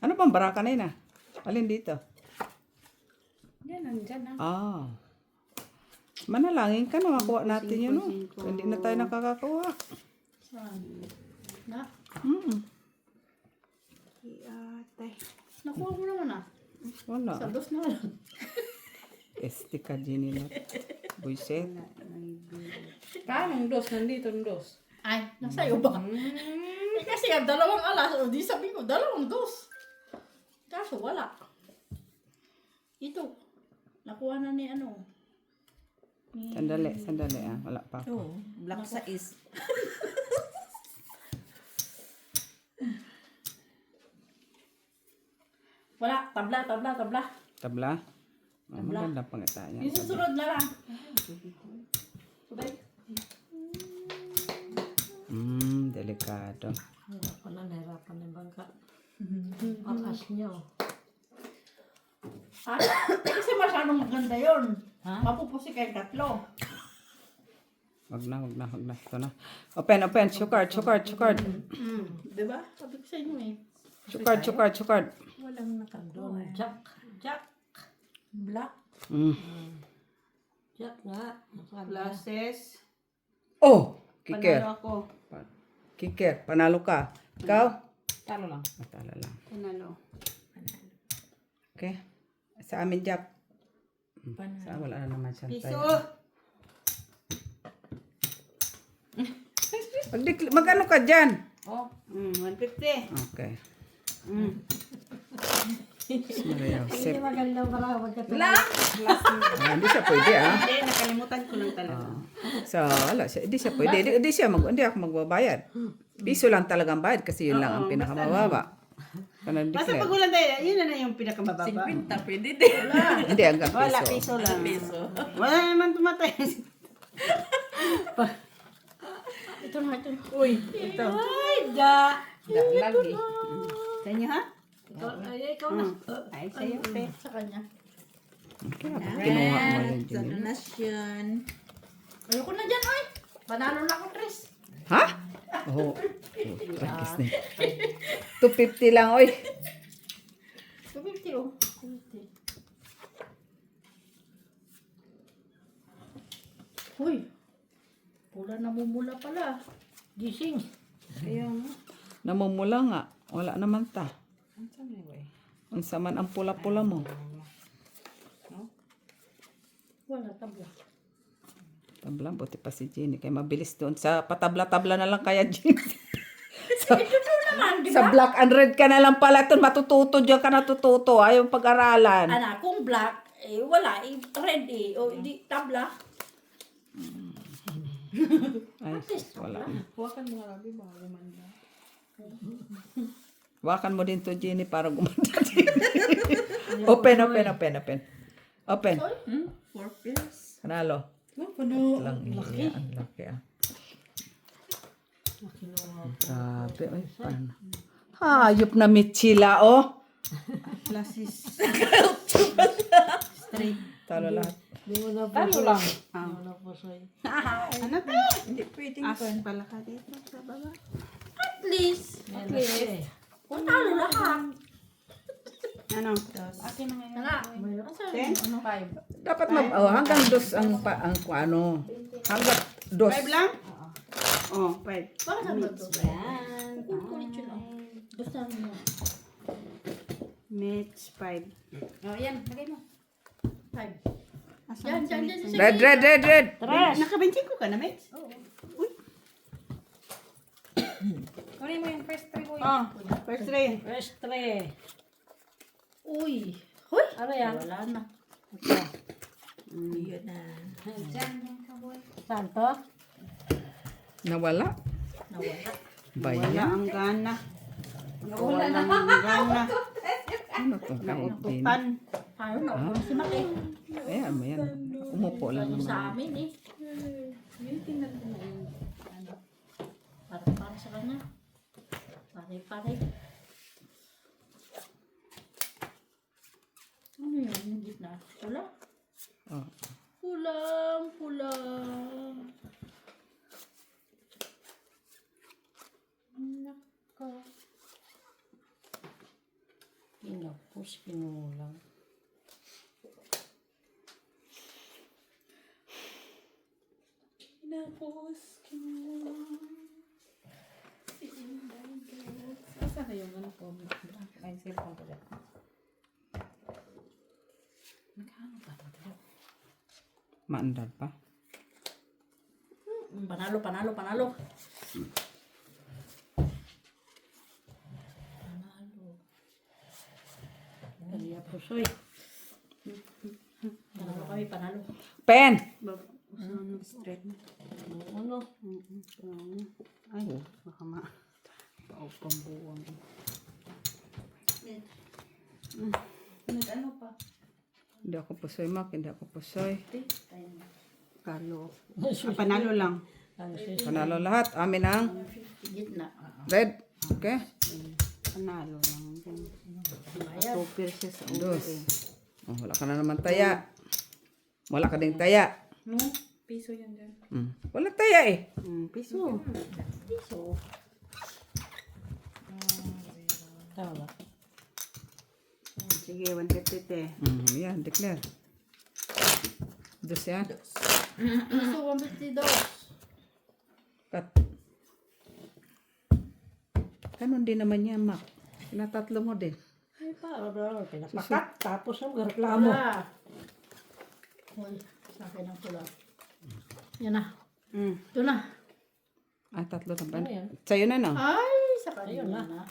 [SPEAKER 4] Ano bang baraka na yun ah? Alin dito?
[SPEAKER 6] Yan, nandyan na.
[SPEAKER 4] Ah. Manalangin ka na, makuha natin yun. No?
[SPEAKER 5] Cinco.
[SPEAKER 4] Hindi na tayo nakakakuha.
[SPEAKER 1] Saan? Na?
[SPEAKER 5] Iyatay.
[SPEAKER 1] Nakuha mo naman ah.
[SPEAKER 4] Wala.
[SPEAKER 1] Sa dos na lang.
[SPEAKER 4] Este ka, Jenny Lot. Buiset.
[SPEAKER 6] Paano dos? Nandito ang dos.
[SPEAKER 1] Ay, nasa'yo ba? Eh, kasi ang dalawang alas, o di sabi ko, dalawang dos. Kaso wala. Ito. Nakuha na ni ano. Ni...
[SPEAKER 4] Sandali ah. Wala pa ako.
[SPEAKER 2] Oo, black sa is.
[SPEAKER 1] Wala. Tabla.
[SPEAKER 4] Tabla? Oh, maganda pangita niya.
[SPEAKER 1] Yung susunod na lang. Sabay.
[SPEAKER 4] Delikado.
[SPEAKER 1] Nahirapan na yung bangka. Akas niyo. Ah, kasi masyadong maganda yun. Mapupusi kayong tatlo.
[SPEAKER 4] Wag na. Ito na. Open. Chukard.
[SPEAKER 1] Diba? Sabi ko sa inyo eh.
[SPEAKER 4] Chukard.
[SPEAKER 1] Walang nakandun. Jack. Black. Jack nga.
[SPEAKER 5] Glasses.
[SPEAKER 4] Oh! Kicker.
[SPEAKER 5] Panalo ako.
[SPEAKER 4] Kicker. Panalo ka. Ikaw?
[SPEAKER 6] Talo lang.
[SPEAKER 4] Matala lang.
[SPEAKER 5] Panalo.
[SPEAKER 4] Okay. Sa amin, Jack.
[SPEAKER 1] Panalo.
[SPEAKER 4] Sa wala na naman siyang
[SPEAKER 5] Piso.
[SPEAKER 4] Mag-ano ka dyan?
[SPEAKER 6] Oh.
[SPEAKER 5] 150.
[SPEAKER 4] Okay.
[SPEAKER 5] Mm.
[SPEAKER 4] Maria
[SPEAKER 3] Hindi
[SPEAKER 4] Josep.
[SPEAKER 3] maganda para magkatulog.
[SPEAKER 4] Hindi siya pwede
[SPEAKER 5] Hindi, nakalimutan ko lang talaga.
[SPEAKER 4] So, wala siya. Hindi siya pwede. Hindi ako magbabayad. Piso lang talagang bayad kasi yun lang ang pinakamababa. Kanang
[SPEAKER 5] Basta
[SPEAKER 4] declare.
[SPEAKER 5] pag ulan tayo, yun na yung pinakamababa.
[SPEAKER 1] Pwede din.
[SPEAKER 4] Hindi, hanggang
[SPEAKER 5] Wala,
[SPEAKER 4] piso.
[SPEAKER 5] piso lang. Wala naman tumatay.
[SPEAKER 1] Ito na, ito.
[SPEAKER 5] Uy, ito.
[SPEAKER 3] Ay, da.
[SPEAKER 6] Lagi.
[SPEAKER 5] Sa inyo, ha?
[SPEAKER 3] Ay, ikaw na.
[SPEAKER 5] Ay, sa'yo, pe.
[SPEAKER 1] Sa kanya.
[SPEAKER 4] Kinuha mo lang
[SPEAKER 2] Sa
[SPEAKER 4] dyan.
[SPEAKER 2] donasyon.
[SPEAKER 1] Ayoko na dyan, oy. Panalo na ako, Tris.
[SPEAKER 4] Ha? Oo. Practice na. 250 lang, oy.
[SPEAKER 1] 250, oh. 250. Uy. Pula namumula pala.
[SPEAKER 3] Gising.
[SPEAKER 4] Namumula nga. Wala naman ta.
[SPEAKER 6] Ano sa may way?
[SPEAKER 4] Ang saman ang pula-pula mo.
[SPEAKER 1] Wala, tabla.
[SPEAKER 4] Tabla, buti pa si Jenny. Kaya mabilis doon. Sa patabla-tabla na lang kaya, Jenny. Sa black and red ka na lang pala. Ito, matututo dyan ka natututo. Ayaw pag-aralan.
[SPEAKER 1] Ana, kung black, eh, wala. Eh, red, eh. O, di, tabla.
[SPEAKER 4] Ay, wala.
[SPEAKER 6] Huwakan mo nga Gabi, baka gumanda.
[SPEAKER 4] Wakan mo din to, Jenny, para gumanda. Open. Open.
[SPEAKER 2] 4 pills.
[SPEAKER 4] Panalo.
[SPEAKER 1] Puno.
[SPEAKER 4] Lang iya. Ang laki ah. Grabe. Ay, paano? Hayop na Michila, oh.
[SPEAKER 5] Flashes.
[SPEAKER 4] Talo lahat.
[SPEAKER 6] Talo lang.
[SPEAKER 5] Ano to?
[SPEAKER 2] Hindi pwedeng
[SPEAKER 5] As pala ka dito sa baba.
[SPEAKER 1] At least. Kung talo lahat.
[SPEAKER 5] Ano?
[SPEAKER 1] Nga.
[SPEAKER 5] Ten?
[SPEAKER 4] Dapat hanggang dos ang ano. Hanggang dos.
[SPEAKER 5] 5 lang? Oh, 5.
[SPEAKER 1] Bakit ang bato? Kulit yun, oh. Gusto mo.
[SPEAKER 5] Match 5.
[SPEAKER 6] Oh, yan. Lagay mo.
[SPEAKER 1] 5. Yan, dyan, dyan.
[SPEAKER 4] Red.
[SPEAKER 5] Nakabenching ko ka na, Match?
[SPEAKER 6] Kunin mo yung first three ko.
[SPEAKER 5] Oh, first tray.
[SPEAKER 3] First three.
[SPEAKER 1] Uy. Hoy.
[SPEAKER 3] Ano yan?
[SPEAKER 1] Wala na.
[SPEAKER 2] Yun na.
[SPEAKER 3] Saan to?
[SPEAKER 4] Nawala.
[SPEAKER 1] Nawala.
[SPEAKER 5] Wala
[SPEAKER 4] Bayan.
[SPEAKER 5] ang gana. Wala ang gana.
[SPEAKER 4] Ano to? Kaipin.
[SPEAKER 5] Nautukan.
[SPEAKER 1] Paano na ako si Maki?
[SPEAKER 4] Ayan, ayan. Umupo lang
[SPEAKER 1] Yung
[SPEAKER 4] naman.
[SPEAKER 1] sa amin, eh. Yung tingnan ko na yun. Ano? Para sa kanya. Pare. Ano yun? Yung gitna? Pula?
[SPEAKER 4] Oh.
[SPEAKER 1] Pulang.
[SPEAKER 3] Nako. Pinapos, pinulang.
[SPEAKER 6] Asa na yung ano ko? Ay, cellphone ko dyan. Nagkano ba ito?
[SPEAKER 4] Maandar pa.
[SPEAKER 1] Panalo.
[SPEAKER 3] Kaya pusoy.
[SPEAKER 1] Panalo.
[SPEAKER 4] Pen!
[SPEAKER 5] Straight.
[SPEAKER 3] Ano?
[SPEAKER 5] Ay, baka pambuwang.
[SPEAKER 1] Nag-ano pa?
[SPEAKER 4] Hindi ako pusoy, Mak. Hindi ako pusoy.
[SPEAKER 5] Kalo. Panalo lang.
[SPEAKER 4] Panalo lahat. Amin ang
[SPEAKER 1] Gitna.
[SPEAKER 4] red. Okay?
[SPEAKER 5] Panalo lang. 2 pieces sa
[SPEAKER 4] Dos.
[SPEAKER 5] ulo.
[SPEAKER 4] Oh, wala ka na naman taya. Wala ka ding taya.
[SPEAKER 6] No? Piso yan dyan.
[SPEAKER 4] Wala taya eh.
[SPEAKER 5] Piso.
[SPEAKER 3] Tama ba?
[SPEAKER 5] Sige, 150 te.
[SPEAKER 4] Yan, declare. Dos yan.
[SPEAKER 1] Piso, 152.
[SPEAKER 4] Cut. Ganun din naman yan, Mac. Pinatatlo mo din.
[SPEAKER 3] Ay, pinapakat. Tapos ang reklamo.
[SPEAKER 1] Wala. Uy, sa akin ang pula. Yan na. Ito na.
[SPEAKER 4] Ah, tatlo na ba?
[SPEAKER 3] Ano yan?
[SPEAKER 4] Sa'yo na, no?
[SPEAKER 1] Ay, sa kanya
[SPEAKER 3] Ayun na.
[SPEAKER 1] na.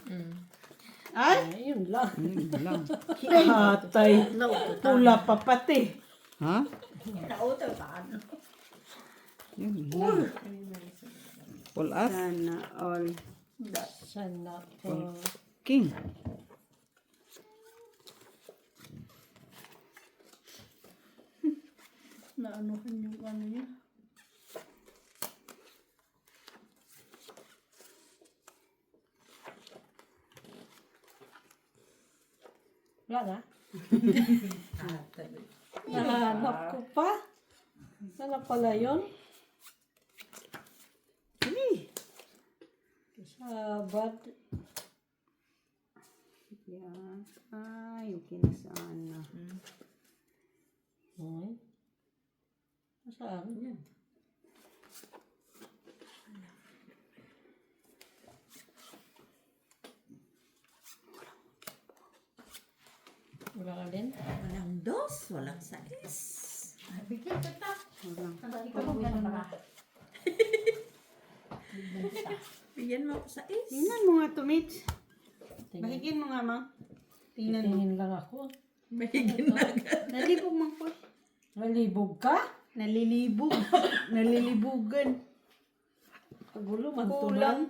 [SPEAKER 3] Ayun lang.
[SPEAKER 4] Ayun lang.
[SPEAKER 2] Hatay.
[SPEAKER 1] Naututan.
[SPEAKER 2] Pula pa pati.
[SPEAKER 4] Ha?
[SPEAKER 1] Naututan.
[SPEAKER 4] Yun lang. Pull up.
[SPEAKER 5] Sana all.
[SPEAKER 3] Sana po.
[SPEAKER 4] King.
[SPEAKER 1] Naanuhan yung ano niya.
[SPEAKER 3] Wala na? Nahanap ko pa. Sana pala yun? Sabad.
[SPEAKER 5] Yan. Ay, kinasaan na.
[SPEAKER 3] Ay. Nasaan yan? Wala ka din?
[SPEAKER 7] Walang dos, walang sais.
[SPEAKER 1] Ay, bigyan kita.
[SPEAKER 5] Walang.
[SPEAKER 1] Ikaw mo ganun na.
[SPEAKER 7] Bigyan mo ako sais.
[SPEAKER 5] Tingnan mo nga to, Mitch. Bahigin mo nga, Mang. Tingnan mo.
[SPEAKER 3] Tingin lang ako.
[SPEAKER 7] Mahigin na agad.
[SPEAKER 5] Nalibog, Mang po.
[SPEAKER 3] Nalibog ka?
[SPEAKER 5] Nalilibog. Nalilibugan.
[SPEAKER 3] Kagulo man to
[SPEAKER 5] Kulang.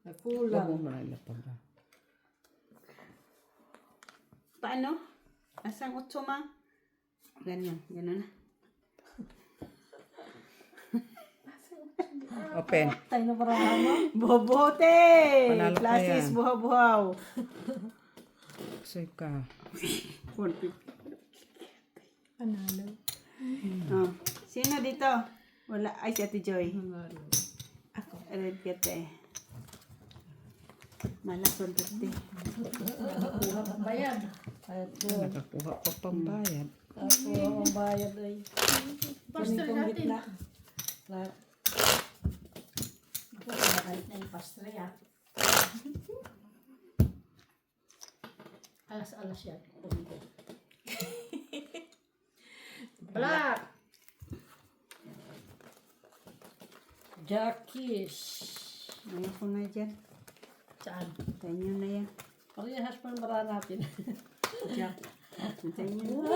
[SPEAKER 3] man. Kulang.
[SPEAKER 4] Huwag mo na ilapag na.
[SPEAKER 5] Paano? Asang utso, Mang? Ganyan. Ganun na.
[SPEAKER 4] Open.
[SPEAKER 3] Tayo na parahan mo.
[SPEAKER 5] Bobote!
[SPEAKER 4] Panalo ka
[SPEAKER 5] Classes,
[SPEAKER 4] yan.
[SPEAKER 5] buhaw-buhaw.
[SPEAKER 4] Soy ka.
[SPEAKER 5] Panalo. Oh. Sino dito? Wala. Ay, si Ate Joy. Ako. Red kate. Malason kate.
[SPEAKER 1] Bayad.
[SPEAKER 3] Ito.
[SPEAKER 4] Nakakuha pa pambayad.
[SPEAKER 3] Ako ang bayad ay.
[SPEAKER 1] Pastor
[SPEAKER 3] Kung
[SPEAKER 1] natin.
[SPEAKER 3] gitna. Lahat.
[SPEAKER 1] Ako, nakalit na yung pastor ya. Alas-alas yan. Pumili. Black.
[SPEAKER 3] Jackies.
[SPEAKER 5] Ayaw ko nga dyan.
[SPEAKER 1] Saan?
[SPEAKER 5] Tanyo na yan.
[SPEAKER 3] Parehas pa para natin.
[SPEAKER 5] Jack. Tanyo na.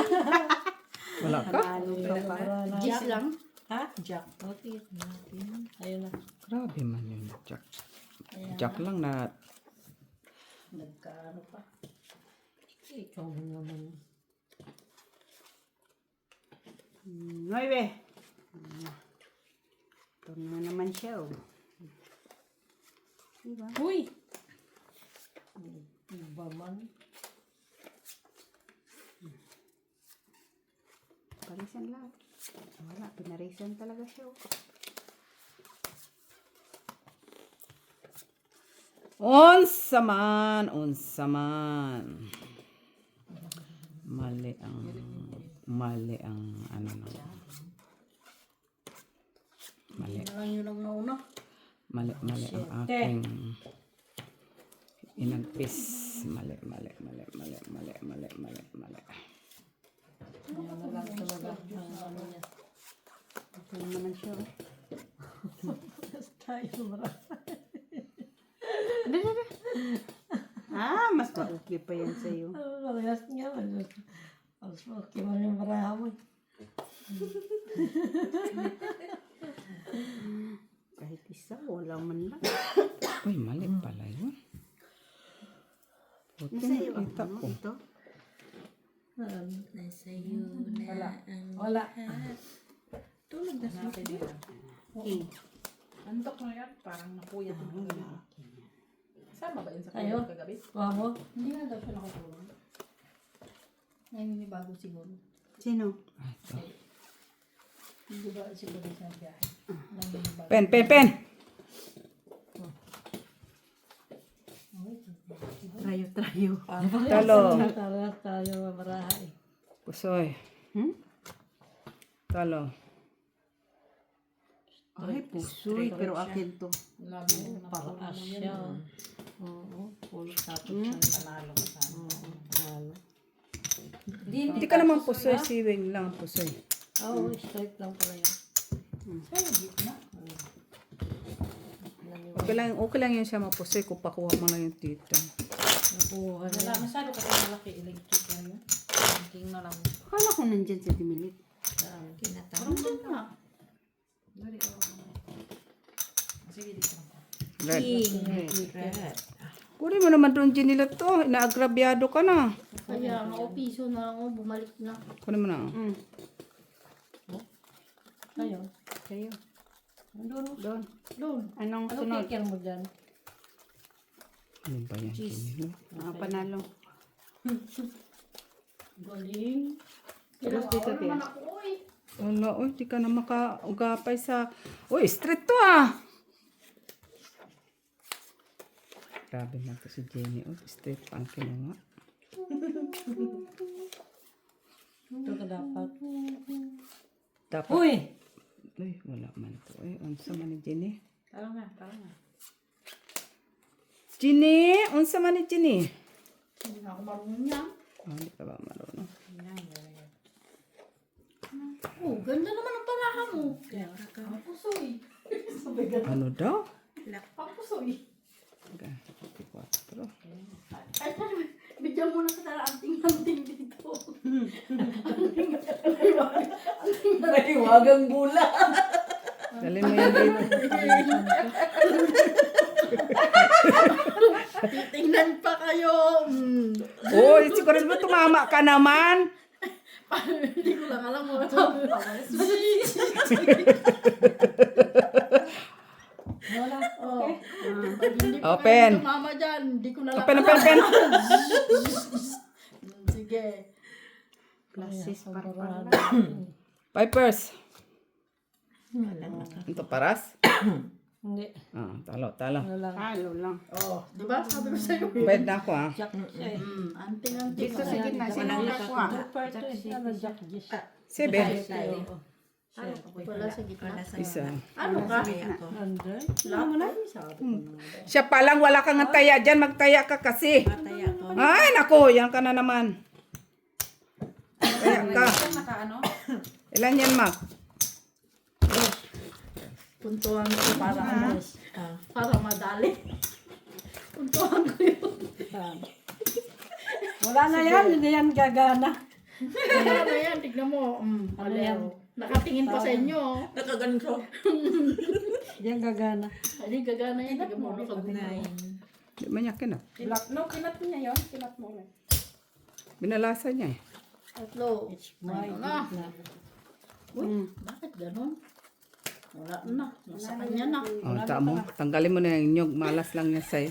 [SPEAKER 4] Wala ka?
[SPEAKER 5] Panalo ka pa.
[SPEAKER 3] Para natin.
[SPEAKER 1] Jack lang.
[SPEAKER 3] Ha? Jack. Okay. Ayun na.
[SPEAKER 4] Grabe man yun, Jack.
[SPEAKER 1] Ayan.
[SPEAKER 4] Jack lang na
[SPEAKER 1] Nagkaano pa.
[SPEAKER 3] Ikaw mo naman.
[SPEAKER 5] 9. Ito na naman siya, oh. Diba?
[SPEAKER 3] Uy! Iba man.
[SPEAKER 5] Parisan lahat. Wala, pinarisan talaga siya, oh.
[SPEAKER 4] unsa man. Mali ang ano na. Mali.
[SPEAKER 1] Lang yun ang nauna.
[SPEAKER 4] Mali ang aking inagpis. Mali.
[SPEAKER 3] Ayun na lang talaga. Ang ano niya.
[SPEAKER 5] Ito na naman siya, oh.
[SPEAKER 3] Tayo marami.
[SPEAKER 5] Ah, mas maukli pa yan sa'yo.
[SPEAKER 3] Parehas nga. Mas okay man yung marami.
[SPEAKER 5] Kahit isa, wala man lang.
[SPEAKER 4] Uy, mali pala yun. Puto
[SPEAKER 5] Nasa iyo,
[SPEAKER 4] nakita
[SPEAKER 5] ano,
[SPEAKER 4] ko.
[SPEAKER 5] ito?
[SPEAKER 7] Nasa iyo na
[SPEAKER 3] Wala.
[SPEAKER 7] ang
[SPEAKER 3] Wala.
[SPEAKER 7] tulog na sa
[SPEAKER 5] King.
[SPEAKER 6] Antok na yan. Parang napuyat yung kagabi. Sama ba yun sa
[SPEAKER 3] Ayo.
[SPEAKER 6] kagabi?
[SPEAKER 3] Kuha mo.
[SPEAKER 1] Hindi na daw siya nakatulong. Ngayon may bago siguro.
[SPEAKER 5] Sino?
[SPEAKER 4] Ah, ito.
[SPEAKER 1] Hindi ba siguro sa biyahe.
[SPEAKER 4] Pen.
[SPEAKER 5] Trayo.
[SPEAKER 4] Talo.
[SPEAKER 3] Parehas tayo marami.
[SPEAKER 4] Pusoy. Talo.
[SPEAKER 5] Ay, pusoy. Pero akin to.
[SPEAKER 6] Lagi mo na
[SPEAKER 3] Parehas siya. Oo, full tapos panalo ka sana.
[SPEAKER 4] Hindi ka naman pusoy, si Weng lang ang pusoy.
[SPEAKER 3] Oo, straight lang pala yan.
[SPEAKER 4] Okay lang yun siya mapusoy kung pakuha mo lang yung tita.
[SPEAKER 3] Nakuha na.
[SPEAKER 6] Wala, masyado kasi malaki electric yan yun. King na lang.
[SPEAKER 5] Akala ko nandyan sa dimilit.
[SPEAKER 7] Tinatawag.
[SPEAKER 6] Sige, dito.
[SPEAKER 4] Red.
[SPEAKER 7] Red.
[SPEAKER 4] Kunin mo naman doon Ginila to. Inaagrabyado ka na.
[SPEAKER 1] Kaya nga, piso na lang, bumalik na.
[SPEAKER 4] Kunin mo na.
[SPEAKER 3] Ayun.
[SPEAKER 5] Kayo.
[SPEAKER 3] Doon.
[SPEAKER 5] Doon. Anong
[SPEAKER 3] Ano
[SPEAKER 5] sunod?
[SPEAKER 3] kikir mo dyan?
[SPEAKER 4] Ano ba yan Ginila?
[SPEAKER 5] Panalo.
[SPEAKER 1] Galing.
[SPEAKER 5] Tapos dito, Tia.
[SPEAKER 1] Naman ako, oy.
[SPEAKER 4] Wala, oy, di ka na makaugapay sa... Uy, street to ah! Grabe na to si Jenny. Oh, street punky na nga.
[SPEAKER 3] Ito ka dapat.
[SPEAKER 4] Dapat...
[SPEAKER 3] Uy!
[SPEAKER 4] Uy, wala man to. Uy, unsa man ni Jenny?
[SPEAKER 6] Tara na, tara na.
[SPEAKER 4] Jenny! Unsa man ni Jenny?
[SPEAKER 1] Hindi na ako marunong yan.
[SPEAKER 4] Oh, hindi ka ba marunong?
[SPEAKER 1] Oh, ganda naman ang palaha mo. Ang pusoy.
[SPEAKER 4] Ano daw?
[SPEAKER 1] Ang pusoy.
[SPEAKER 4] 24.
[SPEAKER 1] Ay, bigyan mo na sa anting-anting dito.
[SPEAKER 7] Maliwagang bula.
[SPEAKER 4] Dalhin mo yan dito.
[SPEAKER 1] Titingnan pa kayo.
[SPEAKER 4] Uy, siguro mo tumama ka naman.
[SPEAKER 1] Hindi ko lang alam mo.
[SPEAKER 3] Wala.
[SPEAKER 1] Oh. Pag hindi pa
[SPEAKER 4] Open.
[SPEAKER 1] kayo tumama dyan, hindi ko na lang
[SPEAKER 4] Open, open, open.
[SPEAKER 1] Sige.
[SPEAKER 5] Classes para pala.
[SPEAKER 4] Pipers. Ito paras?
[SPEAKER 3] Hindi.
[SPEAKER 4] Ah, talo, talo.
[SPEAKER 3] Wala lang.
[SPEAKER 5] Halo lang.
[SPEAKER 1] Oh, di ba? Sabi ko sa'yo.
[SPEAKER 4] Bayad na ako ah.
[SPEAKER 3] Jack siya eh.
[SPEAKER 1] Anting-anting.
[SPEAKER 5] Dito sa gitna. Sino nakakuha?
[SPEAKER 3] Part to eh. Ano Jack Gish?
[SPEAKER 4] 7.
[SPEAKER 1] Wala sa gitna.
[SPEAKER 4] Isa.
[SPEAKER 1] Ano ka?
[SPEAKER 3] Andre?
[SPEAKER 1] Lahat na. Sabi ko na.
[SPEAKER 4] Siya pa lang, wala kang taya dyan. Magtaya ka kasi.
[SPEAKER 7] Pataya ko.
[SPEAKER 4] Ay, nako, yan ka na naman. Taya ka.
[SPEAKER 6] Naka ano?
[SPEAKER 4] Ilan yan, Mac?
[SPEAKER 1] Puntuhan ko para ano. Para madali. Puntuhan ko yun.
[SPEAKER 3] Wala na yan. Hindi yan gagana.
[SPEAKER 1] Ano na yan? Tignan mo.
[SPEAKER 3] Ano yan?
[SPEAKER 1] Nakatingin pa sa inyo.
[SPEAKER 7] Nakaganto.
[SPEAKER 3] Hindi yan gagana.
[SPEAKER 1] Hindi gagana yan. Tignan mo.
[SPEAKER 4] Di man yakin ah.
[SPEAKER 3] Black. No, kinat niya yun. Kinat mo ulit.
[SPEAKER 4] Binalasa niya eh.
[SPEAKER 1] Tatlo.
[SPEAKER 3] My
[SPEAKER 1] Ayun na.
[SPEAKER 3] goodness.
[SPEAKER 1] Bakit ganon? Wala na. Nasa kanya na.
[SPEAKER 4] Oh, tamo. Tanggalin mo na yung nyog. Malas lang yan sa'yo.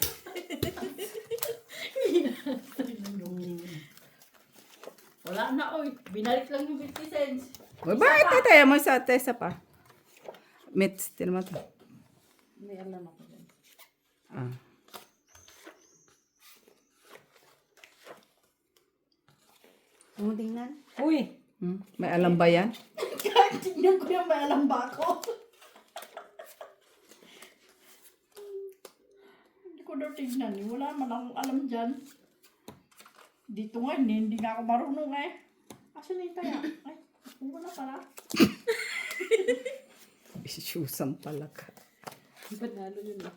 [SPEAKER 1] Wala na, oy. Binalik lang yung 50 cents.
[SPEAKER 4] Uy, bakit tataya mo sa tesa pa? Mitz, tinan mo to.
[SPEAKER 3] Hindi alam ako.
[SPEAKER 4] Ah.
[SPEAKER 5] Tingnan.
[SPEAKER 3] Uy!
[SPEAKER 4] May alam ba yan?
[SPEAKER 1] Tingnan ko yung may alam ba ako. Hindi ko daw tignan. Wala man akong alam dyan. Dito nga, hindi nga ako marunong eh. Asan na yung taya? Ay, ako na pala.
[SPEAKER 4] Isusam pala ka.
[SPEAKER 3] Panalo yun ah.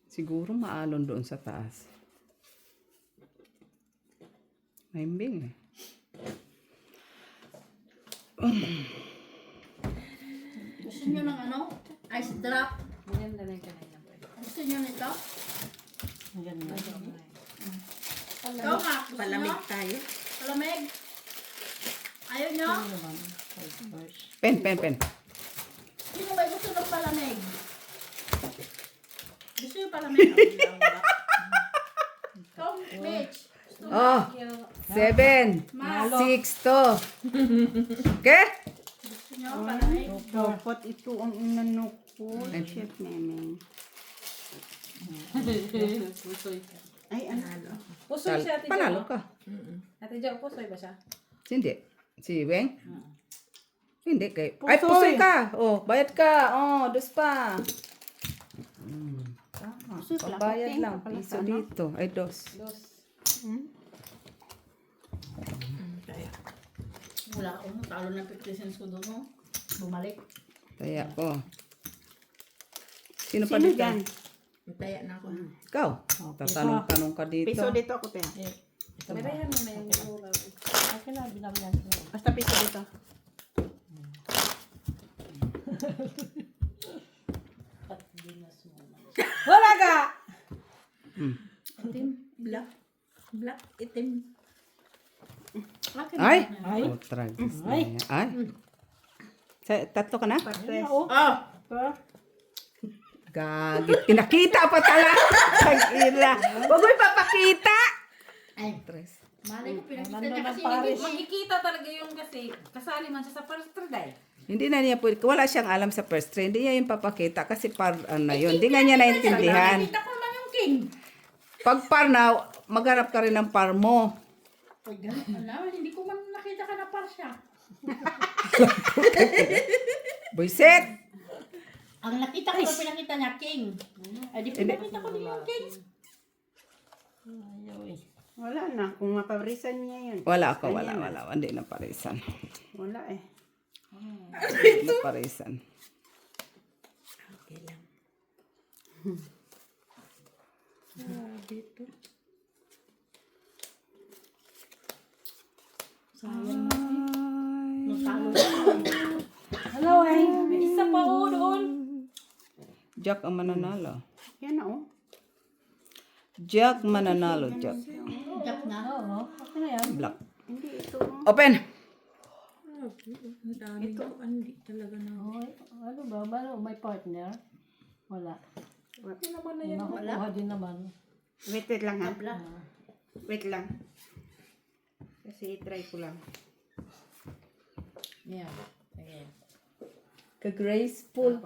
[SPEAKER 4] Siguro maalon doon sa taas. Maimbing eh.
[SPEAKER 1] Gusto nyo ng ano? Ice drop?
[SPEAKER 6] Ganyan na lang kanina.
[SPEAKER 1] Gusto nyo nito?
[SPEAKER 3] Yan na.
[SPEAKER 1] Ikaw nga. Gusto nyo?
[SPEAKER 7] Palamig tayo.
[SPEAKER 1] Palamig? Ayaw nyo?
[SPEAKER 4] Pen, pen, pen.
[SPEAKER 1] Sino ba gusto ng palamig? Gusto nyo palamig? Ikaw, Mitch.
[SPEAKER 4] Oh, 7, 6 to. Okay?
[SPEAKER 1] Gusto nyo palamig?
[SPEAKER 5] Dapat ito ang inano ko. Chef Memeng.
[SPEAKER 6] Pusoy.
[SPEAKER 5] Ay, ano?
[SPEAKER 6] Pusoy siya, Ate Jo.
[SPEAKER 4] Panalo ka.
[SPEAKER 6] Ate Jo, pusoy ba siya?
[SPEAKER 4] Hindi. Si Weng? Hindi kay. Ay, pusoy ka. Oh, bayad ka. Oh, dos pa. Tama. Pambayad lang. Piso dito. Ay, dos.
[SPEAKER 1] Wala akong talo ng 50 cents ko doon, no? Bumalik.
[SPEAKER 4] Kaya ko. Sino pa
[SPEAKER 5] Sino
[SPEAKER 4] dito?
[SPEAKER 5] dyan?
[SPEAKER 7] Taya na ako.
[SPEAKER 4] Ikaw. Tatanong-tanong ka dito.
[SPEAKER 5] Piso dito ako, te.
[SPEAKER 3] Meron mo may okay na, binabilan ko.
[SPEAKER 5] Basta piso dito.
[SPEAKER 3] Wala ka!
[SPEAKER 1] Itim, black. Black, itim. Akin
[SPEAKER 4] Ay!
[SPEAKER 1] na.
[SPEAKER 3] Ay.
[SPEAKER 4] Oh, tragis na yan. Ay. Tatlo ka na?
[SPEAKER 5] Patres.
[SPEAKER 1] Ah!
[SPEAKER 4] Gagit. Pinakita pa talaga. Tag-ila. Huwag mo ipapakita.
[SPEAKER 1] Ay,
[SPEAKER 4] Tres.
[SPEAKER 1] malay ko pinakita
[SPEAKER 3] Nandun
[SPEAKER 1] niya
[SPEAKER 3] ang
[SPEAKER 1] kasi
[SPEAKER 3] Paris.
[SPEAKER 6] Makikita talaga yung kasi kasali man siya sa first day.
[SPEAKER 4] Hindi na niya pwede. Wala siyang alam sa first try. Hindi niya yung papakita kasi par ano yun. Hindi nga niya naintindihan.
[SPEAKER 1] Nakita ko naman yung king.
[SPEAKER 4] Pag par na, maghanap ka rin ng par mo.
[SPEAKER 1] Pag gano'n, alam, hindi ko man nakita ka na par siya.
[SPEAKER 4] Buisit!
[SPEAKER 1] Ang nakita ko, pinakita niya king. Ay, di pinakita ko din yung king.
[SPEAKER 5] Wala na. Kung maparisan niya yun.
[SPEAKER 4] Wala ako. Wala. Hindi na parisan.
[SPEAKER 5] Wala eh.
[SPEAKER 4] Hindi na parisan.
[SPEAKER 7] Okay lang.
[SPEAKER 1] Natalo
[SPEAKER 3] Hello, ay. May isa pa doon.
[SPEAKER 4] Jack ang mananalo.
[SPEAKER 5] Yan na oh.
[SPEAKER 4] Jack mananalo. Jack.
[SPEAKER 1] Jack na.
[SPEAKER 3] Oo, okay na yan.
[SPEAKER 4] Black.
[SPEAKER 5] Hindi ito. Oh.
[SPEAKER 4] Open!
[SPEAKER 7] Ang dami ko. Hindi talaga na.
[SPEAKER 3] Okay. Ano ba? May partner? Wala.
[SPEAKER 7] Hindi naman na yan.
[SPEAKER 3] Makukuha din naman.
[SPEAKER 5] Wait lang ha. Wait lang. Kasi try ko lang.
[SPEAKER 7] Yeah. Ayan.
[SPEAKER 4] Ka-graceful.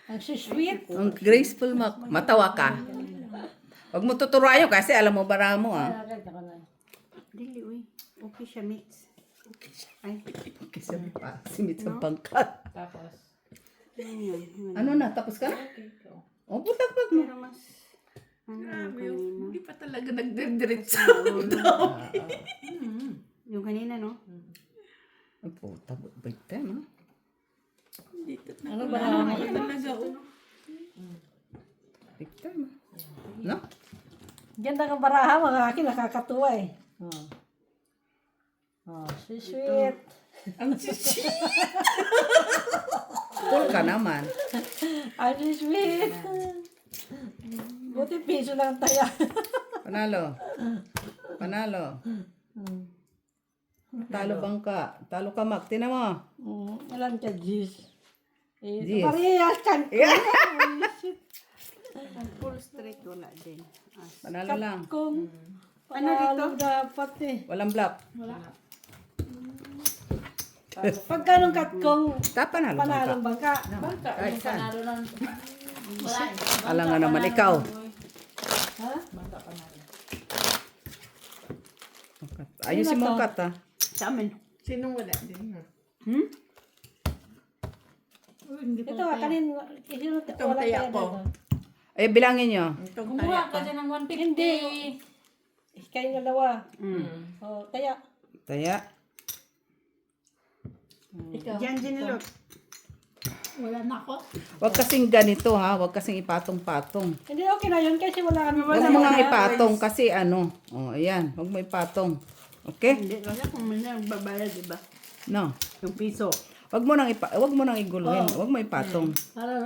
[SPEAKER 3] Ang sweet.
[SPEAKER 4] Ang graceful matawa ka. Huwag mo tuturayo kasi alam mo bara mo ah.
[SPEAKER 3] Nakakita ko na.
[SPEAKER 5] Dili, uy. Okay siya, mates. Ay,
[SPEAKER 4] Kasi pa, simit sa pangkat.
[SPEAKER 7] Tapos.
[SPEAKER 5] yun yun.
[SPEAKER 4] Ano na, tapos ka na? O, butag-bag mo.
[SPEAKER 5] Pero mas, ano yung kanina?
[SPEAKER 7] Hindi pa talaga nagdidiretso.
[SPEAKER 5] Yung kanina, no?
[SPEAKER 4] Ay, puta, bait time ah.
[SPEAKER 3] Ano ba na?
[SPEAKER 7] Talaga. Oh.
[SPEAKER 4] Big time ah. No?
[SPEAKER 3] Ganda kang baraha, mga akin nakakatuwa eh. Sweet.
[SPEAKER 4] Cool ka naman.
[SPEAKER 3] Ang sweet. Buti piso lang tayo.
[SPEAKER 4] Panalo. Panalo. Talo bang ka? Talo ka, Mac. Tinan mo.
[SPEAKER 3] Ilan ka, Gis?
[SPEAKER 4] Gis.
[SPEAKER 3] Parehas kan.
[SPEAKER 5] Ang full straight, wala din.
[SPEAKER 4] Panalo lang.
[SPEAKER 3] Kung
[SPEAKER 5] Ano dito?
[SPEAKER 3] dapat eh.
[SPEAKER 4] Walang black.
[SPEAKER 3] Pag ganun katkong
[SPEAKER 4] Panalo bang ka?
[SPEAKER 3] panalong bangka.
[SPEAKER 1] Ay, panalo ng... Wala.
[SPEAKER 4] Alam nga naman, ikaw.
[SPEAKER 3] Ha?
[SPEAKER 4] Ayusin mo ang kat ah.
[SPEAKER 5] Sa amin.
[SPEAKER 7] Sinong wala din?
[SPEAKER 5] Hmm?
[SPEAKER 1] Hindi
[SPEAKER 3] Ito
[SPEAKER 1] pa
[SPEAKER 3] kanin.
[SPEAKER 7] Itong taya ko.
[SPEAKER 4] Ay, bilangin nyo.
[SPEAKER 7] Itong
[SPEAKER 6] Kumuha
[SPEAKER 7] taya
[SPEAKER 6] ka
[SPEAKER 7] ko.
[SPEAKER 6] dyan ng 150.
[SPEAKER 3] Hindi. Kayo dalawa.
[SPEAKER 5] Mm.
[SPEAKER 3] O, kaya.
[SPEAKER 4] Taya.
[SPEAKER 1] Ikaw.
[SPEAKER 5] Diyan, Ginilot.
[SPEAKER 1] Wala na ako.
[SPEAKER 4] Huwag kasing ganito ha. Huwag kasing ipatong-patong.
[SPEAKER 3] Hindi, okay na yun kasi wala kami.
[SPEAKER 4] Huwag mo nga ipatong kasi ano. O, ayan. Huwag mo ipatong. Okay?
[SPEAKER 5] Hindi, wala kung man lang babayad, diba?
[SPEAKER 4] No.
[SPEAKER 5] Yung piso.
[SPEAKER 4] Huwag mo nang iguluhin. Huwag mo ipatong.
[SPEAKER 1] Para